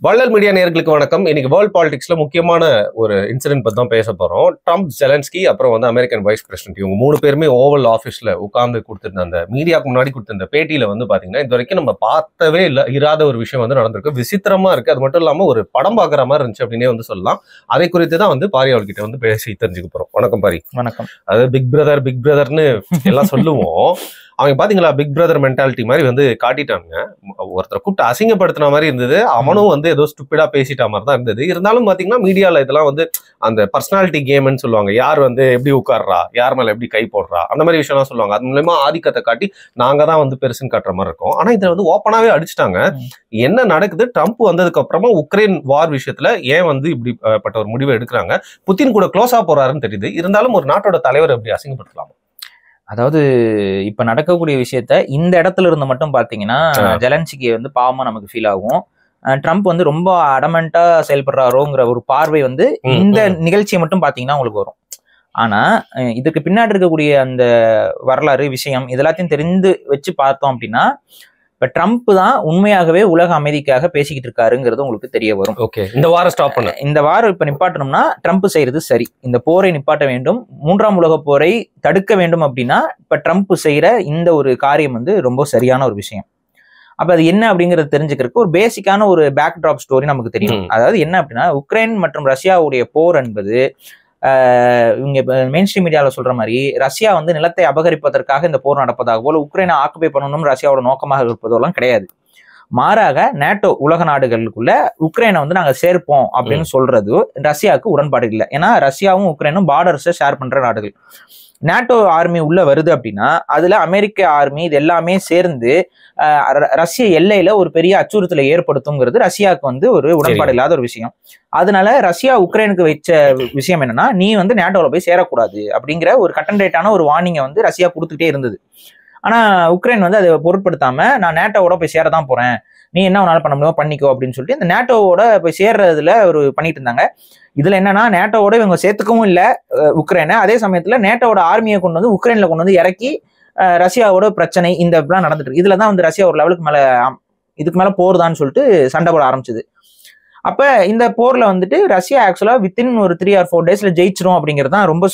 வள்ளல் மீடியா நேயர்களுக்கு வணக்கம். இன்னைக்கு வேர்ல்ட் பாலிடிக்ஸ்ல முக்கியமான ஒரு இன்சிடென்ட் பத்தி தான் பேச போறோம். ட்ரம்ப், ஜெலன்ஸ்கி, அப்புறம் அமெரிக்கன் வைஸ் பிரசிடென்ட் இவங்க 3 பேருமே ஓவல் ஆஃபீஸ்ல உட்கார்ந்து கொடுத்திருந்த அந்த மீடியாவுக்கு முன்னாடி கொடுத்திருந்த பேட்டியில பாத்தீங்கன்னா இது வரைக்கும் நம்ம பார்த்தவே இராத ஒரு விஷயம் நடந்திருக்கு. விசித்திரமா இருக்கு. அது மட்டும் இல்லாம ஒரு படம் பாக்குற மாதிரி இருந்துச்சு அப்படின்னே சொல்லலாம். அதை குறித்து தான் பாரி அவர்கிட்ட பேசி தெரிஞ்சுக்க போறோம். வணக்கம் பாரி. வணக்கம். அதாவது பிக் பிரதர்னு எல்லாம் சொல்லுவோம். அவங்க பாத்தீங்களா பிக் பிரதர் மென்டாலிட்டி மாதிரி காட்டிட்டாங்க. ஒருத்தரை கூப்பிட்டு அசிங்கப்படுத்தின மாதிரி இருந்தது. அவனும் ஏதோ ஸ்டூபிடா பேசிட்ட மாதிரி தான் இருந்தது. இருந்தாலும் பாத்தீங்கன்னா மீடியால இதெல்லாம் அந்த பர்சனாலிட்டி கேம்னு சொல்லுவாங்க. யார் எப்படி உட்கார்றா, யார் மேல எப்படி கை போடுறா, அந்த மாதிரி விஷயம்லாம் சொல்லுவாங்க. அது மூலமா ஆதிக்கத்தை காட்டி நாங்க தான் பெருசுன்னு காட்டுற மாதிரி இருக்கும். ஆனா இதுல ஓப்பனாவே அடிச்சுட்டாங்க. என்ன நடக்குது? ட்ரம்ப் வந்ததுக்கு அப்புறமா உக்ரைன் வார் விஷயத்துல ஏன் இப்படிப்பட்ட ஒரு முடிவை எடுக்கிறாங்க? புத்தின் கூட க்ளோஸா போறாருன்னு தெரியுது. இருந்தாலும் ஒரு நாட்டோட தலைவர் எப்படி அசிங்கப்படுத்தலாம்? அதாவது இப்ப நடக்கக்கூடிய விஷயத்த இந்த இடத்துல இருந்து மட்டும் பாத்தீங்கன்னா ஜெலன்ஸ்கி பாவமா நமக்கு ஃபீல் ஆகும். ட்ரம்ப் ரொம்ப அடமெண்டா செயல்படுறாரோங்கிற ஒரு பார்வை இந்த நிகழ்ச்சியை மட்டும் பாத்தீங்கன்னா உங்களுக்கு வரும். ஆனா இதுக்கு பின்னாடி இருக்கக்கூடிய அந்த வரலாறு விஷயம் இதெல்லாத்தையும் தெரிந்து வச்சு பார்த்தோம் அப்படின்னா இப்ப ட்ரம்ப் தான் உண்மையாகவே உலக அமைதிக்காக பேசிக்கிட்டு இருக்காருங்கிறது உங்களுக்கு தெரிய வரும். ஓகே, இந்த வாரம் ஸ்டாப் பண்ண, இந்த வாரம் இப்ப நிப்பாட்டணும்னா ட்ரம்ப் செய்யறது சரி. இந்த போரை நிப்பாட்ட வேண்டும், 3ஆம் உலக போரை தடுக்க வேண்டும் அப்படின்னா இப்ப ட்ரம்ப் செய்யற இந்த ஒரு காரியம் ரொம்ப சரியான ஒரு விஷயம். அப்ப அது என்ன அப்படிங்கறது தெரிஞ்சுக்கிறதுக்கு ஒரு பேசிக்கான ஒரு பேக் டிராப் ஸ்டோரி நமக்கு தெரியும். அதாவது என்ன அப்படின்னா உக்ரைன் மற்றும் ரஷ்யாவுடைய போர் என்பது இவங்க மெயின் ஸ்ட்ரீம் மீடியாவில் சொல்ற மாதிரி ரஷ்யா நிலத்தை அபகரிப்பதற்காக இந்த போர் நடப்பதாக போல உக்ரைனை ஆக்குபை பண்ணணும் ரஷ்யாவோட நோக்கமாக இருப்பதெல்லாம் கிடையாது. மாறாக நேட்டோ உலக நாடுகளுக்குள்ள உக்ரைனை நாங்க சேர்ப்போம் அப்படின்னு சொல்றது ரஷ்யாவுக்கு உடன்பாடு இல்லை. ஏன்னா ரஷ்யாவும் உக்ரைனும் பார்டர்ஸை ஷேர் பண்ற நாடுகள். நேட்டோ ஆர்மி உள்ள வருது அப்படின்னா அதுல அமெரிக்க ஆர்மி இது எல்லாமே சேர்ந்து ரஷ்ய எல்லையில ஒரு பெரிய அச்சுறுத்தலை ஏற்படுத்துங்கிறது ரஷ்யாவுக்கு ஒரு உடன்பாடு இல்லாத ஒரு விஷயம். அதனால ரஷ்யா உக்ரைனுக்கு வச்ச விஷயம் என்னன்னா நீ நேட்டோல போய் சேரக்கூடாது அப்படிங்கிற ஒரு கட்டன்டேட்டான ஒரு வார்னிங்கை ரஷ்யா கொடுத்துக்கிட்டே இருந்தது. ஆனா உக்ரைன் அதை பொருட்படுத்தாம நான் நேட்டோவோட போய் சேரதான் போறேன், நீ என்ன உன்னால பண்ண முடியுமோ பண்ணிக்கோ அப்படின்னு சொல்லிட்டு இந்த நேட்டோவோட போய் சேர்றதுல ஒரு பண்ணிட்டு இருந்தாங்க. இதுல என்னன்னா நேட்டோவோட இவங்க சேர்த்துக்கவும் இல்லை உக்ரைனை. அதே சமயத்துல நேட்டோவோட ஆர்மியை கொண்டு உக்ரைன்ல கொண்டு இறக்கி ரஷ்யாவோட பிரச்சனை இந்த இப்படிலாம் நடந்துட்டு இருக்கு. இதுலதான் ரஷ்யா ஒரு லெவலுக்கு மேல இதுக்கு மேல போர்தான்னு சொல்லிட்டு சண்டை போட ஆரம்பிச்சது. அப்ப இந்த போர்ல ரஷ்யா ஆக்சுவலா வித்தின் ஒரு 3 or 4 days ஜெயிச்சிரும் அப்படிங்கிறது தான் ரொம்ப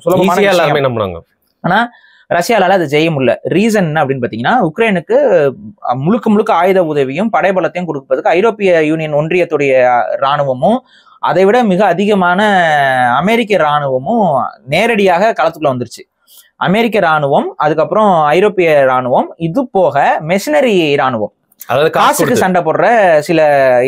சுலபமான. ஆனா ரஷ்யாவால அதை செய்ய முடியல. ரீசன் என்ன அப்படின்னு பாத்தீங்கன்னா உக்ரைனுக்கு முழுக்க ஆயுத உதவியும் படைபலத்தையும் கொடுப்பதுக்கு ஐரோப்பிய யூனியன் ஒன்றியத்துடைய இராணுவமும் அதை விட மிக அதிகமான அமெரிக்க இராணுவமும் நேரடியாக களத்துக்குள்ள வந்துருச்சு. அமெரிக்க இராணுவம், அதுக்கப்புறம் ஐரோப்பிய இராணுவம், இது போக மெஷினரி இராணுவம், அதாவது காசுக்கு சண்டை போடுற சில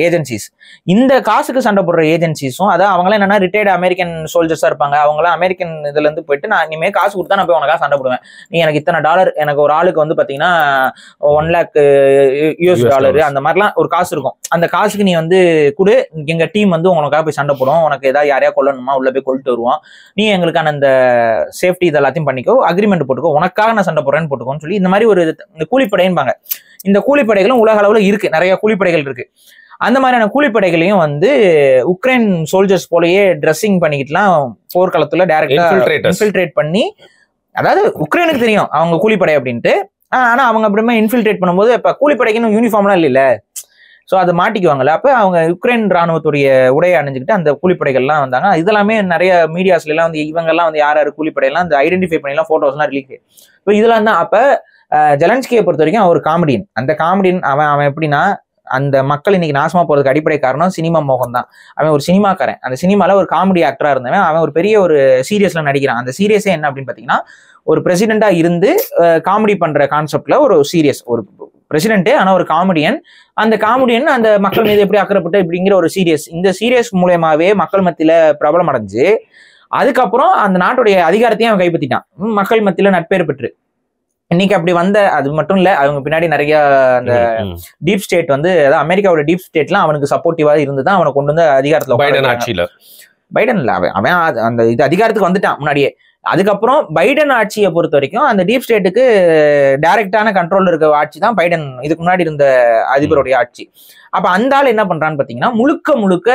ஏஜென்சிஸ். இந்த காசுக்கு சண்டை போடுற ஏஜென்சிஸும் அதான் அவங்களாம் என்னன்னா ரிட்டையர்டு அமெரிக்கன் சோல்ஜர்ஸா இருப்பாங்க. அவங்களாம் அமெரிக்கன் இதுல இருந்து போயிட்டு நான் இனிமே காசு கொடுத்தா நான் போய் உனக்காக சண்டை போடுவேன், நீ எனக்கு இத்தனை டாலர், எனக்கு ஒரு ஆளுக்கு பாத்தீங்கன்னா 1 lakh US $, அந்த மாதிரிலாம் ஒரு காசு இருக்கும். அந்த காசுக்கு நீ கொடு, எங்க டீம் உனக்காக போய் சண்டை போடும், உனக்கு ஏதாவது யாரையா கொல்லணுமா உள்ள போய் கொல்லிட்டு வருவோம், நீ எங்களுக்கான இந்த சேஃப்டி இதெல்லாத்தையும் பண்ணிக்கோ, அக்ரிமெண்ட் போட்டுக்கோ, உனக்காக நான் சண்டை போடுறேன்னு போட்டுக்கோன்னு சொல்லி இந்த மாதிரி ஒரு கூலிப்படைன்பாங்க. இந்த கூலிப்படைகளும் உலக அளவுல இருக்கு, நிறைய கூலிப்படைகள் இருக்கு. அந்த மாதிரியான கூலிப்படைகளையும் உக்ரைன் சோல்ஜர்ஸ் போலயே ட்ரெஸ்ஸிங் பண்ணிக்கிட்டுலாம் போர்க்களத்துல டைரக்டா இன்ஃபில்ட்ரேட் பண்ணி, அதாவது உக்ரைனுக்கு தெரியும் அவங்க கூலிப்படை அப்படின்ட்டு, ஆனா அவங்க அப்படிமே இன்ஃபில்ட்ரேட் பண்ணும்போது இப்ப கூலிப்படைக்குன்னு யூனிஃபார்ம்லாம் இல்ல, ஸோ அதை மாட்டிக்குவாங்கல்ல. அப்ப அவங்க உக்ரைன் ராணுவத்துடைய உடையை அணிஞ்சுக்கிட்டு அந்த கூலிப்படைகள்லாம் வந்தாங்க. இதெல்லாமே நிறைய மீடியாஸ்ல எல்லாம் இவங்கெல்லாம் யார் கூலிப்படையெல்லாம் அந்த ஐடென்டிஃபை பண்ணிலாம் போட்டோஸ் எல்லாம் ரிலீஸ். இப்போ இதெல்லாம் தான். அப்ப ஜெலன்ஸ்கியை பொறுத்த வரைக்கும் அவர் காமெடியன். அந்த காமெடியன் அவன் எப்படின்னா அந்த மக்கள் இன்னைக்கு நாசமா போறதுக்கு அடிப்படை காரணம் சினிமா மோகம் தான். அவன் ஒரு சினிமாக்காரன். அந்த சினிமால ஒரு காமெடி ஆக்டரா இருந்தவன் அவன் ஒரு பெரிய ஒரு சீரியஸ்ல நடிக்கிறான். அந்த சீரியஸே என்ன அப்படின்னு பாத்தீங்கன்னா ஒரு பிரசிடென்டா இருந்து காமெடி பண்ற கான்செப்ட்ல ஒரு சீரியஸ், ஒரு பிரசிடென்ட் ஆனா ஒரு காமெடியன். அந்த காமெடியன் அந்த மக்கள் மீது எப்படி அக்கறைப்பட்டு இப்படிங்கிற ஒரு சீரியஸ், இந்த சீரியஸ் மூலயமாவே மக்கள் மத்தியில பிரபலம் அடைஞ்சு அதுக்கப்புறம் அந்த நாட்டுடைய அதிகாரத்தையும் அவன் கைப்பற்றிட்டான், மக்கள் மத்தியில நட்பேறு பெற்று. இன்னைக்கு அப்படி வந்த அது மட்டும் இல்ல, அவங்க பின்னாடி நிறைய அந்த டீப் ஸ்டேட் அதாவது அமெரிக்காவோட டீப் ஸ்டேட்லாம் அவனுக்கு சப்போர்ட்டிவா இருந்துதான் அவனை கொண்டு வந்து அதிகாரத்துல பைடன் ஆட்சியில. பைடன் இல்ல, அவன் அந்த இது அதிகாரத்துக்கு வந்துட்டான் முன்னாடியே. அதுக்கப்புறம் பைடன் ஆட்சியை பொறுத்த வரைக்கும் அந்த டீப் ஸ்டேட்டுக்கு டைரக்டான கண்ட்ரோல் இருக்க ஆட்சி தான் பைடன் இதுக்கு முன்னாடி இருந்த அதிபருடைய ஆட்சி. அப்ப அந்த ஆள் என்ன பண்றான்னு பாத்தீங்கன்னா, முழுக்க முழுக்க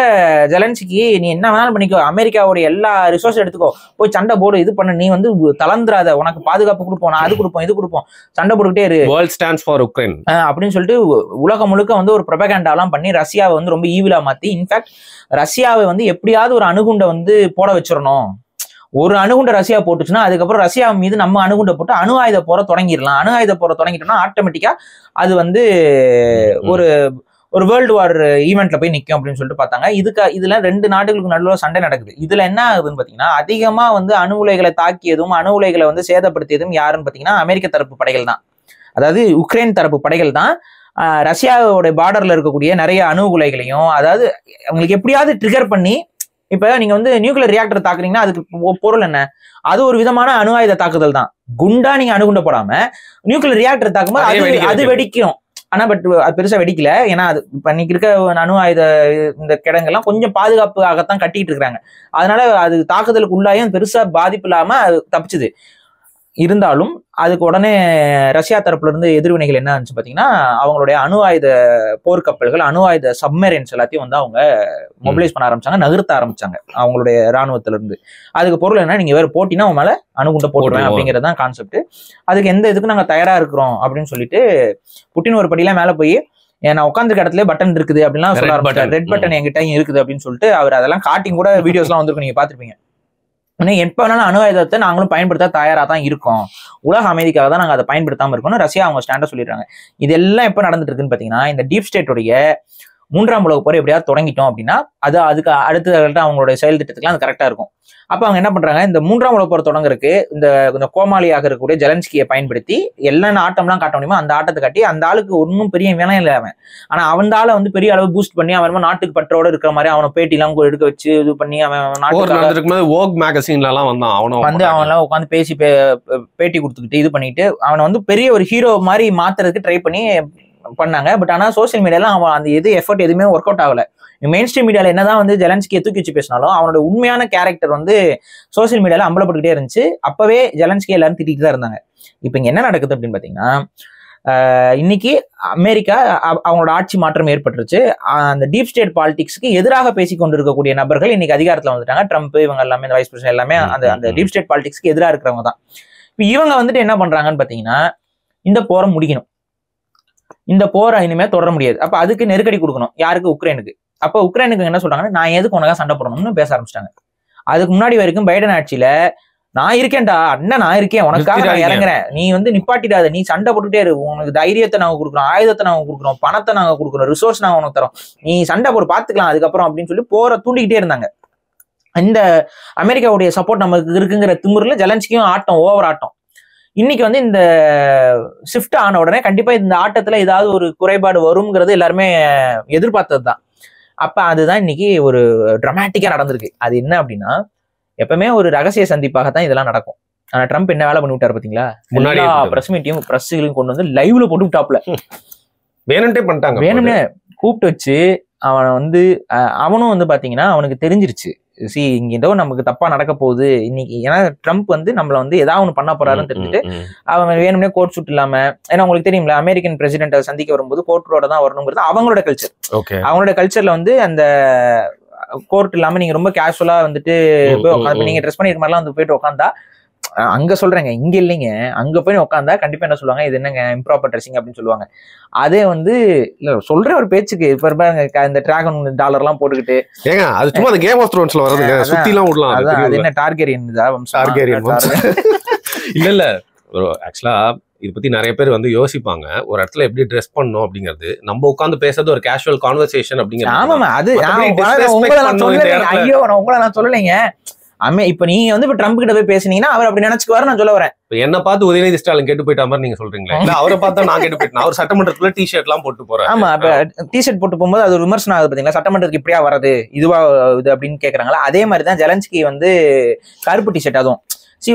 ஜெலன்ஸ்கி நீ என்ன வேணாலும் பண்ணிக்கோ, அமெரிக்காவுடைய எல்லா ரிசோர்ஸ் எடுத்துக்கோ, போய் சண்டை போடு, இது பண்ண, நீ வந்து தளர்ந்துராத, உனக்கு பாதுகாப்பு கொடுப்போம், நான் அது கொடுப்போம், இது கொடுப்போம், சண்டை போட்டுக்கிட்டே இரு, வேர்ல்ட் ஸ்டாண்ட்ஸ் ஃபார் உக்ரைன் அப்படின்னு சொல்லிட்டு உலகம் முழுக்க வந்து ஒரு ப்ரொபகண்டாலாம் பண்ணி ரஷ்யாவை வந்து ரொம்ப ஈவிலா மாத்தி, இன்ஃபேக்ட் ரஷ்யாவை வந்து எப்படியாவது ஒரு அணுகுண்டை வந்து போட வச்சிடணும், ஒரு அணுகுண்ட ரஷ்யா போட்டுச்சுன்னா அதுக்கப்புறம் ரஷ்யா மீது நம்ம அணுகுண்டை போட்டு அணு ஆயுத போற தொடங்கிடலாம், அணு ஆயுத போற தொடங்கிட்டோம்னா ஆட்டோமேட்டிக்கா அது வந்து ஒரு வேர்ல்டு வார் ஈவெண்ட்ல போய் நிற்கும் அப்படின்னு சொல்லிட்டு பார்த்தாங்க. இதுல 2 நாடுகளுக்கு நடுவில் சண்டை நடக்குது. இதுல என்ன ஆகுதுன்னு பாத்தீங்கன்னா, அதிகமா வந்து அணு உலைகளை தாக்கியதும் அணு உலைகளை வந்து சேதப்படுத்தியதும் யாருன்னு பாத்தீங்கன்னா அமெரிக்க தரப்பு படைகள் தான். அதாவது உக்ரைன் தரப்பு படைகள் தான் ரஷ்யாவோட பார்டர்ல இருக்கக்கூடிய நிறைய அணு உலைகளையும், அதாவது அவங்களுக்கு எப்படியாவது ட்ரிகர் பண்ணி, இப்ப நீங்க வந்து நியூக்ளியர் ரியாக்டர் தாக்குறீங்கன்னா அதுக்கு பொருள் என்ன, அது ஒரு விதமான அணு ஆயுத தாக்குதல் தான். குண்டா நீங்க அணுகுண்ட போடாம நியூக்ளியர் ரியாக்டர் தாக்கும்போது அது வெடிக்கும். ஆனா பட் அது பெருசா வெடிக்கல. ஏன்னா அது இப்ப இன்னைக்கு இருக்க அணு ஆயுத இந்த கிடங்கெல்லாம் கொஞ்சம் பாதுகாப்புக்காகத்தான் கட்டிட்டு இருக்காங்க. அதனால அது தாக்குதலுக்கு உள்ளாயும் பெருசா பாதிப்பு இல்லாம அது தப்பிச்சுது. இருந்தாலும் அதுக்கு உடனே ரஷ்யா தரப்புல இருந்து எதிர்வினைகள் என்ன இருந்துச்சு பாத்தீங்கன்னா, அவங்களுடைய அணு ஆயுத போர்க்கப்பல்கள், அணு ஆயுத சப்மரைன்ஸ் எல்லாத்தையும் வந்து அவங்க மொபிலைஸ் பண்ண ஆரம்பிச்சாங்க, நகர்த்த ஆரம்பிச்சாங்க அவங்களுடைய ராணுவத்துல இருந்து. அதுக்கு பொருள் என்ன, நீங்க வேற போட்டினா உன் மேல அணுகுண்ட போட்டுருவேன் அப்படிங்கிறது தான் கான்செப்ட். அதுக்கு எந்த இதுக்கும் நாங்க தயாரா இருக்கிறோம் அப்படின்னு சொல்லிட்டு புட்டின் ஒரு படியெல்லாம் மேல போய், நான் உட்காந்துருக்க இடத்துல பட்டன் இருக்குது அப்படின்லாம் சொல்ல ஆரம்பிச்சாரு. ரெட் பட்டன் என்கிட்ட இருக்குது அப்படின்னு சொல்லிட்டு அவர் அதெல்லாம் காட்டிங் கூட வீடியோஸ்லாம் வந்திருக்கும், நீங்க பாத்திருப்பீங்க. எப்ப வேணாலும் அணு ஆயுதத்தை நாங்களும் பயன்படுத்த தயாரா தான் இருக்கோம், உலக அமைதிக்காக தான் நாங்க அதை பயன்படுத்தாம இருக்கோம்னு ரஷ்யா அவங்க ஸ்டாண்டா சொல்லிடுறாங்க. இதெல்லாம் எப்ப நடந்துட்டு இருக்குன்னு பாத்தீங்கன்னா, இந்த டீப் ஸ்டேட்டுடைய 3ஆம் உலக போர் எப்படியாவது தொடங்கிட்டோம் அப்படின்னா அதுக்கு அடுத்த அவங்களுடைய செயல் திட்டத்துக்குலாம் அது கரெக்டா இருக்கும். அப்ப அவங்க என்ன பண்றாங்க, இந்த 3ஆம் உலக போர் தொடங்குறதுக்கு இந்த கோமாளியாக இருக்கக்கூடிய ஜெலன்ஸ்கியை பயன்படுத்தி எல்லா ஆட்டம்லாம் காட்ட முடியுமோ அந்த ஆட்டத்தை காட்டி, அந்த ஆளுக்கு ஒன்னும் பெரிய வேணாம் இல்லை அவன், ஆனா அவன் ஆளை வந்து பெரிய அளவு பூஸ்ட் பண்ணி அவன் நாட்டுக்கு பற்றோட இருக்கிற மாதிரி அவனை பேட்டி எல்லாம் எடுக்க வச்சு இது பண்ணி அவன் அவன்லாம் உட்காந்து பேசி பேட்டி கொடுத்துக்கிட்டு இது பண்ணிட்டு அவனை வந்து பெரிய ஒரு ஹீரோ மாதிரி மாத்துறதுக்கு ட்ரை பண்ணி பண்ணாங்க. பட் ஆனா சோசியல் மீடியால அவன் அந்த எஃபர்ட் எதுவுமே ஒர்க் அவுட் ஆகல. மெயின் ஸ்ட்ரீம் மீடியால என்னதான் வந்து ஜெலன்ஸ்கியை தூக்கி வச்சு பேசினாலும் அவனோட உண்மையான கேரக்டர் வந்து சோசியல் மீடியால அம்பலப்பட்டுக்கிட்டே இருந்துச்சு. அப்பவே ஜெலன்ஸ்கி எல்லாரும் திட்டிட்டு தான் இருந்தாங்க. இப்ப இங்க என்ன நடக்குது அப்படின்னு பாத்தீங்கன்னா, இன்னைக்கு அமெரிக்கா அவங்களோட ஆட்சி மாற்றம் ஏற்பட்டுருச்சு. அந்த டீப் ஸ்டேட் பாலிடிக்ஸ்க்கு எதிராக பேசி கொண்டு இருக்கக்கூடிய நபர்கள் இன்னைக்கு அதிகாரத்துல வந்துட்டாங்க. ட்ரம்ப் இவங்க எல்லாமே, இந்த வைஸ் பிரசிடென்ட் எல்லாமே அந்த டீப் ஸ்டேட் பாலிடிக்ஸ்க்கு எதிராக இருக்கிறவங்க தான். இப்ப இவங்க வந்துட்டு என்ன பண்றாங்கன்னு பாத்தீங்கன்னா, இந்த போரை முடிக்கணும், இந்த போரை இனிமே தொடர முடியாது, அப்ப அதுக்கு நெருக்கடி கொடுக்கணும். யாருக்கு? உக்ரைனுக்கு. அப்ப உக்ரைனுக்கு என்ன சொல்றாங்கன்னா, நான் எதுக்கு உனக்காக சண்டை போடணும்னு பேச ஆரம்பிச்சிட்டாங்க. அதுக்கு முன்னாடி வரைக்கும் பைடன் ஆட்சியில நான் இருக்கேன்டா அண்ணன், நான் இருக்கேன், உனக்காக நான் இறங்குறேன், நீ வந்து நிப்பாட்டிடாத, நீ சண்டை போட்டுட்டே இரு, உனக்கு தைரியத்தை நாங்க கொடுக்குறோம், ஆயுதத்தை நாங்க கொடுக்குறோம், பணத்தை நாங்க கொடுக்குறோம், ரிசோர்ஸ் நாங்க உனக்கு தரோம், நீ சண்டை போட்டு பாத்துக்கலாம் அதுக்கப்புறம் அப்படின்னு சொல்லி போரை தூண்டிக்கிட்டே இருந்தாங்க. இந்த அமெரிக்காவுடைய சப்போர்ட் நமக்கு இருக்குங்கிற திமிரில் ஜெலன்ஸ்கியும் ஆட்டம், ஓவர் ஆட்டம். இன்னைக்கு வந்து இந்த ஷிஃப்ட் ஆன உடனே கண்டிப்பா இந்த ஆட்டத்துல ஏதாவது ஒரு குறைபாடு வருங்கிறது எல்லாருமே எதிர்பார்த்தது தான். அப்ப அதுதான் இன்னைக்கு ஒரு டிராமாட்டிக்கா நடந்திருக்கு. அது என்ன அப்படின்னா, எப்பவுமே ஒரு ரகசிய சந்திப்பாகத்தான் இதெல்லாம் நடக்கும். ஆனா ட்ரம்ப் என்ன வேலை பண்ணி விட்டாரு பாத்தீங்களா, எல்லா பிரஸ் மீட்டையும் பிரஸ்களையும் கொண்டு வந்து லைவ்ல போட்டு விட்டாப்ல. வேணும்னே பண்ணிட்டாங்க, வேணும்னே கூப்பிட்டு வச்சு அவனை வந்து அவனும் வந்து பாத்தீங்கன்னா அவனுக்கு தெரிஞ்சிருச்சு, இங்க ஏதோ நமக்கு தப்பா நடக்க போகுது இன்னைக்கு. ஏன்னா ட்ரம்ப் வந்து நம்மள வந்து ஏதாவது ஒண்ணு பண்ண போறாருன்னு தெரிஞ்சுட்டு அவன் வேணும்னே கோட் சூட் இல்லாம, ஏன்னா உங்களுக்கு தெரியும்ல அமெரிக்கன் பிரசிடென்ட் சந்திக்க வரும்போது கோர்ட்டோட தான் வரணுங்கிறது அவங்களோட கல்ச்சர். அவங்களோட கல்ச்சர்ல வந்து அந்த கோர்ட் இல்லாம நீங்க ரொம்ப கேஷுவலா வந்துட்டு நீங்க ட்ரெஸ் பண்ணிருக்க மாதிரிலாம் வந்து போயிட்டு உட்காந்தா, அங்க சொல்றேங்க இங்க இல்லைங்க, அங்க போய் உட்காந்தா கண்டிப்பா என்ன சொல்லுவாங்க, இது என்னங்க இம்ப்ராப்பர் ட்ரெஸ்ஸிங் அப்படின்னு சொல்லுவாங்க. அதே வந்து இல்ல சொல்ற ஒரு பேச்சுக்கு இப்ப இந்த டிராகன் டாலர் எல்லாம் போட்டுக்கிட்டு, ஏங்க அது சும்மா அந்த கேம் ஆஃப் த்ரோன்ஸ்ல வரதுங்க, சுத்தி எல்லாம் விடலாம். அது என்ன டார்கெரியன் இல்ல இல்ல ஆக்சுவலா இதை பத்தி நிறைய பேர் வந்து யோசிப்பாங்க, ஒரு இடத்துல எப்படி ட்ரெஸ் பண்ணணும் அப்படிங்கிறது. நம்ம உட்காந்து பேசுறது ஒரு கேஷுவல் கான்வர்சேஷன் அப்படிங்கிறது. ஆமாமா, அது ஐயோ நான் உங்களை நான் சொல்லலைங்க. இப்ப நீங்க வந்து இப்ப ட்ரம்ப் கிட்ட போய் பேசுனீங்கன்னா அவர் அப்படி நினைச்சுக்குவாரு, நான் சொல்ல வரேன். என்ன பார்த்து உதயநிதி ஸ்டாலின் கேட்டு போயிட்டா மாதிரி நீங்க சொல்றீங்களா? இல்ல அவரை பார்த்தா நான் கேட்டு போயிட்டேன், அவர் சட்டமன்றத்துல டிஷர்ட் எல்லாம் போட்டு போறேன். ஆமா, இப்ப டிஷர்ட் போட்டு போகும்போது அது விமர்சனம் ஆகுது பாத்தீங்களா, சட்டமன்றத்துக்கு இப்படியா வர்றது, இதுவா இது அப்படின்னு கேக்குறாங்களா. அதே மாதிரிதான் ஜெலன்ஸ்கி வந்து கருப்பு டிஷர்ட், அதுவும்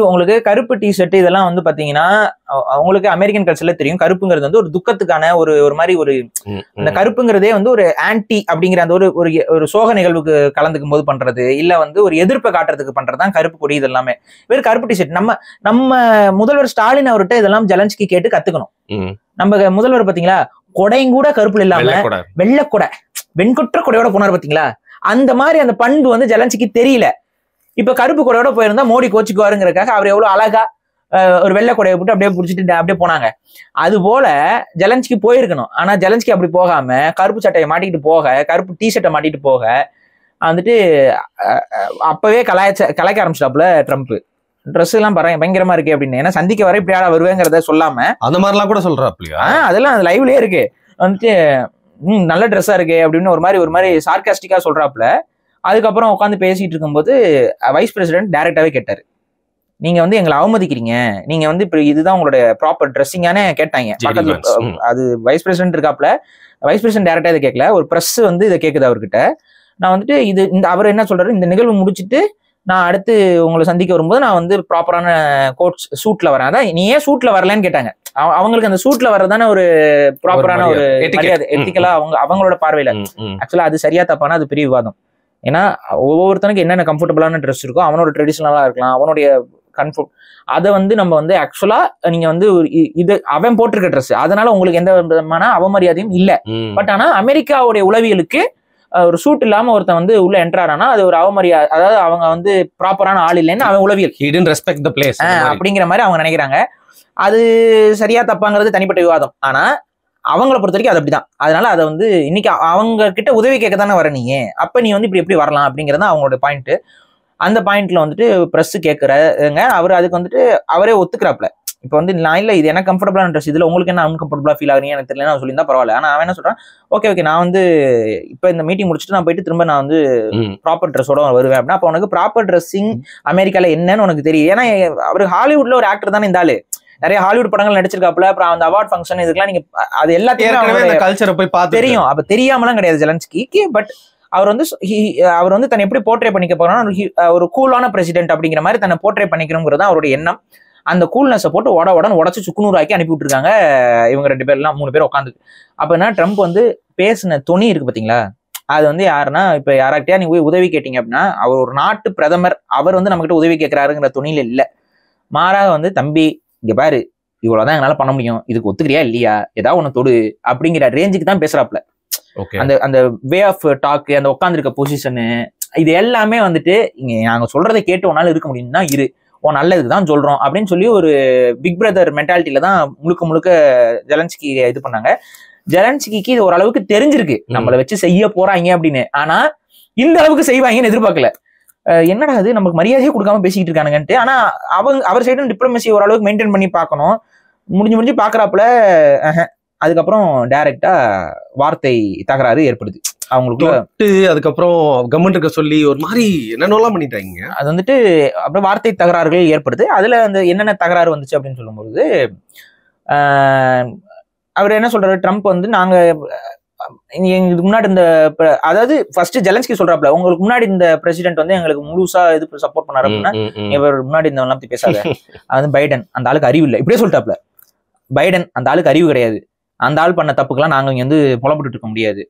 உங்களுக்கு கருப்பு டிஷர்ட் இதெல்லாம் வந்து பாத்தீங்கன்னா உங்களுக்கு அமெரிக்கன் கல்ச்சர்ல தெரியும். கருப்புங்கிறது வந்து ஒரு துக்கத்துக்கான ஒரு மாதிரி ஒரு இந்த கருப்புங்கிறதே வந்து ஒரு ஆன்டி அப்படிங்கிற அந்த ஒரு சோக நிகழ்வுக்கு கலந்துக்கும் போது பண்றது, இல்ல வந்து ஒரு எதிர்ப்பை காட்டுறதுக்கு பண்றதுதான் கருப்பு கொடி. இது எல்லாமே வேறு கருப்பு டிஷர்ட். நம்ம முதல்வர் ஸ்டாலின் அவர்கிட்ட இதெல்லாம் ஜெலன்ஸ்கி கேட்டு கத்துக்கணும். நம்ம முதல்வர் பாத்தீங்களா கொடையும் கூட கருப்புல இல்லாம வெள்ளை கொடை, வெண்கொற்ற கொடையோட போனார் பாத்தீங்களா. அந்த மாதிரி அந்த பண்பு வந்து ஜெலன்ஸ்கிக்கு தெரியல. இப்ப கருப்பு கொடையோட போயிருந்தா மோடி கோச்சுக்குவாருங்கிறதுக்காக அவர் எவ்வளவு அழகா ஒரு வெள்ளை கொடையை போட்டு அப்படியே புடிச்சிட்டு அப்படியே போனாங்க. அது போல ஜெலன்ஸ்கி போயிருக்கணும். ஆனா ஜெலன்ஸ்கி அப்படி போகாம கருப்பு சட்டையை மாட்டிக்கிட்டு போக, கருப்பு டிஷர்ட்டை மாட்டிட்டு போக வந்துட்டு அப்பவே கலாய்க்க ஆரம்பிச்சிட்டாப்புல ட்ரம்ப். ட்ரெஸ் எல்லாம் பயங்கரமா இருக்கு அப்படின்னு. ஏன்னா சந்திக்க வர இப்படி ஆளா வருவேங்கிறத சொல்லாம அந்த மாதிரிலாம் கூட சொல்றாப்லையா? அதெல்லாம் அது லைவ்லயே இருக்கு. வந்துட்டு நல்ல ட்ரெஸ்ஸா இருக்கு அப்படின்னு ஒரு மாதிரி சார்காஸ்டிக்கா சொல்றாப்புல. அதுக்கப்புறம் உட்காந்து பேசிட்டு இருக்கும்போது வைஸ் பிரசிடென்ட் டைரக்டாவே கேட்டாரு, நீங்க வந்து எங்களை அவமதிக்கிறீங்க, நீங்க வந்து இப்ப இதுதான் உங்களுடைய ப்ராப்பர் ட்ரெஸ்ஸிங்கானே கேட்டாங்க பக்கத்துல. அது வைஸ் பிரசிடென்ட் இருக்காப்ல. வைஸ் பிரசிடென்ட் டைரக்டா இதை கேட்கல, ஒரு பிரஸ் வந்து இதை கேக்குது அவர்கிட்ட. நான் வந்துட்டு அவர் என்ன சொல்றாரு, இந்த நிகழ்வு முடிச்சுட்டு நான் அடுத்து உங்களை சந்திக்க வரும்போது நான் வந்து ப்ராப்பரான கோட் சூட்ல வரேன். அதான் நீ ஏன் சூட்ல வரலன்னு கேட்டாங்க. அவங்களுக்கு அந்த சூட்ல வர்றதான ஒரு ப்ராப்பரான ஒரு மரியாதை, எத்திக்கலா அவங்களோட பார்வையில. ஆக்சுவலா அது சரியா தப்பானா அது பெரிய விவாதம். ஏன்னா ஒவ்வொருத்தனுக்கு என்னென்ன கம்ஃபர்டபுளான ட்ரெஸ் இருக்கோ, அவனோட ட்ரெடிஷனலா இருக்கலாம், அவனுடைய கம்ஃபர்ட், அதை வந்து நம்ம வந்து ஆக்சுவலா நீங்க வந்து இது அவன் போட்டிருக்க ட்ரெஸ், அதனால உங்களுக்கு எந்த விதமான அவமரியாதையும் இல்லை. பட் ஆனா அமெரிக்காவுடைய உளவியலுக்கு ஒரு சூட் இல்லாம ஒருத்தன் வந்து உள்ள என்ட்ரானா அது ஒரு அவமரியாதை, அதாவது அவங்க வந்து ப்ராப்பரான ஆள் இல்லைன்னு அவன் உளவியல் அப்படிங்கிற மாதிரி அவங்க நினைக்கிறாங்க. அது சரியா தப்பாங்கிறது தனிப்பட்ட விவாதம். ஆனா அவங்கள பொறுத்த வரைக்கும் அது அப்படிதான். அதனால அதை வந்து இன்னைக்கு அவங்க கிட்ட உதவி கேட்க தானே வர நீ, அப்ப நீ வந்து இப்படி எப்படி வரலாம் அப்படிங்கிறது அவங்களோட பாயிண்ட். அந்த பாயிண்ட்ல வந்துட்டு பிரஸ் கேட்கறங்க. அவர் அதுக்கு வந்துட்டு அவரே ஒத்துக்கிறாப்ல. இப்ப வந்து நான் இல்ல இது எனக்கு கம்ஃபர்டபுளான ட்ரெஸ், இதுல உங்களுக்கு என்ன அன்கம்ஃபர்டபுளா ஃபீல் ஆகுறீங்க எனக்கு தெரியல சொல்லியிருந்தா பரவாயில்ல. ஆனா அவன் என்ன சொல்றான், ஓகே நான் வந்து இப்ப இந்த மீட்டிங் முடிச்சுட்டு நான் போயிட்டு திரும்ப நான் வந்து ப்ராப்பர் ட்ரெஸ்ஸோட வருவேன் அப்படின்னா, அப்ப உனக்கு ப்ராப்பர் ட்ரெஸ்ஸிங் அமெரிக்கால என்னன்னு உனக்கு தெரியும். ஏன்னா அவர் ஹாலிவுட்ல ஒரு ஆக்டர் தானே இந்த ஆளு, நிறைய ஹாலிவுட் படங்கள் நடிச்சிருக்காப்புல. அப்புறம் அந்த அவார்ட் ஃபங்க்ஷன் இதுக்கெல்லாம் நீங்க அது எல்லாத்தையும் கல்ச்சரை போய் பார்த்து தெரியும். அப்ப தெரியாமலாம் கிடையாது ஜெலன்ஸ்கிக்கு. பட் அவர் வந்து தன்னை எப்படி போர்ட்ரே பண்ணிக்க போறான்னா ஒரு கூலான பிரசிடென்ட் அப்படிங்கிற மாதிரி தன்னை போர்ட்ரே பண்ணிக்கணுங்கிறது அவருடைய எண்ணம். அந்த கூல்னஸை போட்டு உடச்சு சுக்குநூறாக்கி அனுப்பி விட்டுருக்காங்க இவங்க 2 பேர்லாம் 3 பேர் உட்காந்து. அப்ப என்ன ட்ரம்ப் வந்து பேசின துணி இருக்கு பாத்தீங்களா, அது வந்து யாருன்னா இப்ப யாராக்கிட்டயா நீங்க போய் உதவி கேட்டீங்க அப்படின்னா அவர் ஒரு நாட்டு பிரதமர், அவர் வந்து நம்ம கிட்ட உதவி கேட்கிறாருங்கிற துணியில இல்ல. மாறாக வந்து தம்பி இங்க பாரு இவ்வளவுதான் எங்களால பண்ண முடியும், இதுக்கு ஒத்துக்கிறியா இல்லையா, ஏதாவது ஒண்ணு தொடு அப்படிங்கிற ரேஞ்சுக்கு தான் பேசுறாப்ல. அந்த வே ஆஃப் டாக், அந்த உட்காந்துருக்க பொசிஷனு, இது எல்லாமே வந்துட்டு இங்க நாங்க சொல்றதை கேட்டு உன்னால இருக்க முடியும்னா இரு, ஓ நல்லதுக்கு தான் சொல்றோம் அப்படின்னு சொல்லி ஒரு பிக் பிரதர் மென்டாலிட்டியில தான் முழுக்க ஜெலன்ஸ்கி இது பண்ணாங்க. ஜெலன்ஸ்கிக்கு இது ஓரளவுக்கு தெரிஞ்சிருக்கு நம்மளை வச்சு செய்ய போறாங்க அப்படின்னு. ஆனா இந்த அளவுக்கு செய்வாங்கன்னு எதிர்பார்க்கல. என்னடா அது நமக்கு மரியாதையே கொடுக்காம பேசிக்கிட்டு இருக்கானுங்கன்ட்டு. ஆனா அவர் சைடு டிப்ளமசி ஓரளவுக்கு மெயின்டைன் பண்ணி பார்க்கணும். முடிஞ்சு பாக்குறாப்புல. அதுக்கப்புறம் டைரக்டா வார்த்தை தகராறு ஏற்படுது அவங்களுக்குள்ள. அதுக்கப்புறம் கவர்மெண்ட் இருக்க சொல்லி ஒரு மாதிரி என்னென்னலாம் பண்ணிட்டாங்க. அது வந்துட்டு அப்புறம் வார்த்தை தகராறுகள் ஏற்படுது. அதுல அந்த என்னென்ன தகராறு வந்துச்சு அப்படின்னு சொல்லும்போது அவர் என்ன சொல்றாரு, ட்ரம்ப் வந்து நாங்க இதுக்கு முன்னாடி இந்த அதாவது ஃபர்ஸ்ட் ஜெலன்ஸ்கி சொல்றாப்ல, உங்களுக்கு முன்னாடி இந்த பிரசிடென்ட் வந்து எங்களுக்கு முழுசா இது சப்போர்ட் பண்ணாரு அப்படின்னா இவர் முன்னாடி இந்த எல்லாம் பேசாத. அது வந்து பைடன் அந்த ஆளுக்கு அறிவு இல்லை இப்படியே சொல்லிட்டாப்ல. பைடன் அந்த ஆளுக்கு அறிவு கிடையாது, அந்த ஆள் பண்ண தப்புக்கெல்லாம் நாங்க இங்க வந்து புலப்பட்டு இருக்க முடியாது,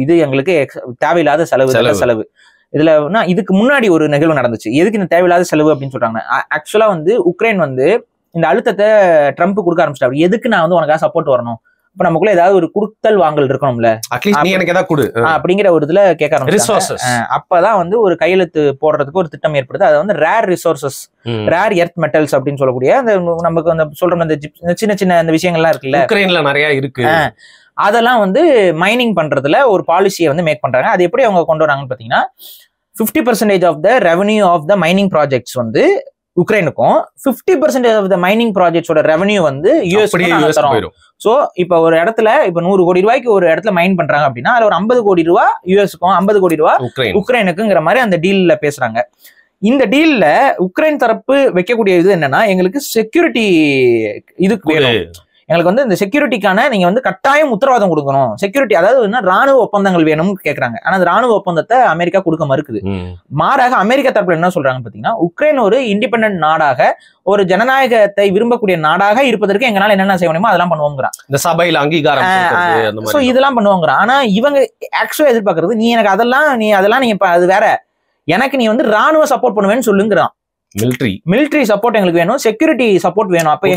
இது எங்களுக்கு தேவையில்லாத செலவு. இதுல இதுக்கு முன்னாடி ஒரு நிகழ்வு நடந்துச்சு. எதுக்கு இந்த தேவையில்லாத செலவு அப்படின்னு சொல்றாங்க. ஆக்சுவலா வந்து உக்ரைன் வந்து இந்த அழுத்தத்தை ட்ரம்ப் கொடுக்க ஆரம்பிச்சிட்டாரு. எதுக்கு நான் வந்து உனக்காக சப்போர்ட் வரணும், இப்ப நமக்குள்ள ஏதாவது ஒரு குடுத்தல் வாங்கல் இருக்கணும்ல, அப்படிங்கிற ஒரு இதுல கேட்க ஆரம்பிச்சாங்க. அப்பதான் வந்து ஒரு கையெழுத்து போடுறதுக்கு ஒரு திட்டம் ஏற்படுது. அது வந்து rare resources, rare earth metals அப்படின்னு சொல்லக்கூடிய அந்த நமக்கு அந்த சொல்ற அந்த சின்ன அந்த விஷயங்கள்லாம் இருக்குல்ல, உக்ரைன்ல நிறைய இருக்கு, அதெல்லாம் வந்து மைனிங் பண்றதுல ஒரு பாலிசியை வந்து மேக் பண்றாங்க. அது எப்படி அவங்க கொண்டு வராங்கன்னு பாத்தீங்கன்னா 50% of the revenue of the mining projects வந்து உக்ரைனுக்கும், 50% ஆஃப் த மைனிங் ப்ராஜெக்ட்ஸோட ரெவன்யூ வந்து யூஎஸ் தரோம். சோ இப்ப ஒரு இடத்துல இப்ப 100 கோடி ரூபாய்க்கு ஒரு இடத்துல மைன் பண்றாங்க அப்படின்னா அதுல ஒரு 50 கோடி ரூபாய் யூஎஸ்க்கும் 50 கோடி ரூபாய் உக்ரைனுக்குங்கிற மாதிரி அந்த டீல்ல பேசுறாங்க. இந்த டீல்ல உக்ரைன் தரப்பு வைக்கக்கூடிய இது என்னன்னா, எங்களுக்கு செக்யூரிட்டி இதுக்கு வேணும், எங்களுக்கு வந்து இந்த செக்யூரிட்டிக்கான நீங்க வந்து கட்டாயம் உத்தரவாதம் கொடுக்கணும், செக்யூரிட்டி அதாவது என்ன ராணுவ ஒப்பந்தங்கள் வேணும்னு கேட்கறாங்க. ஆனா அந்த ராணுவ ஒப்பந்தத்தை அமெரிக்கா கொடுக்க மறுக்குது. மாறாக அமெரிக்கா தரப்புல என்ன சொல்றாங்கன்னு பாத்தீங்கன்னா, உக்ரைன் ஒரு இண்டிபெண்டன்ட் நாடாக, ஒரு ஜனநாயகத்தை விரும்பக்கூடிய நாடாக இருப்பதற்கு எங்களால என்னென்ன செய்ய முடியுமோ அதெல்லாம் பண்ணுவோங்கிறான். இந்த சபையில அங்கீகாரம் சோ இதெல்லாம் பண்ணுவோங்கிறான். ஆனா இவங்க ஆக்சுவலா எதிர்பார்க்கறது, நீ எனக்கு அதெல்லாம் நீ இப்ப அது வேற, எனக்கு நீ வந்து ராணுவ சப்போர்ட் பண்ணுவேன்னு சொல்லுங்கிறான். மிலிட்டரி சப்போர்ட் எங்களுக்கு வேணும், செக்யூரிட்டி சப்போர்ட் வேணும். அப்ப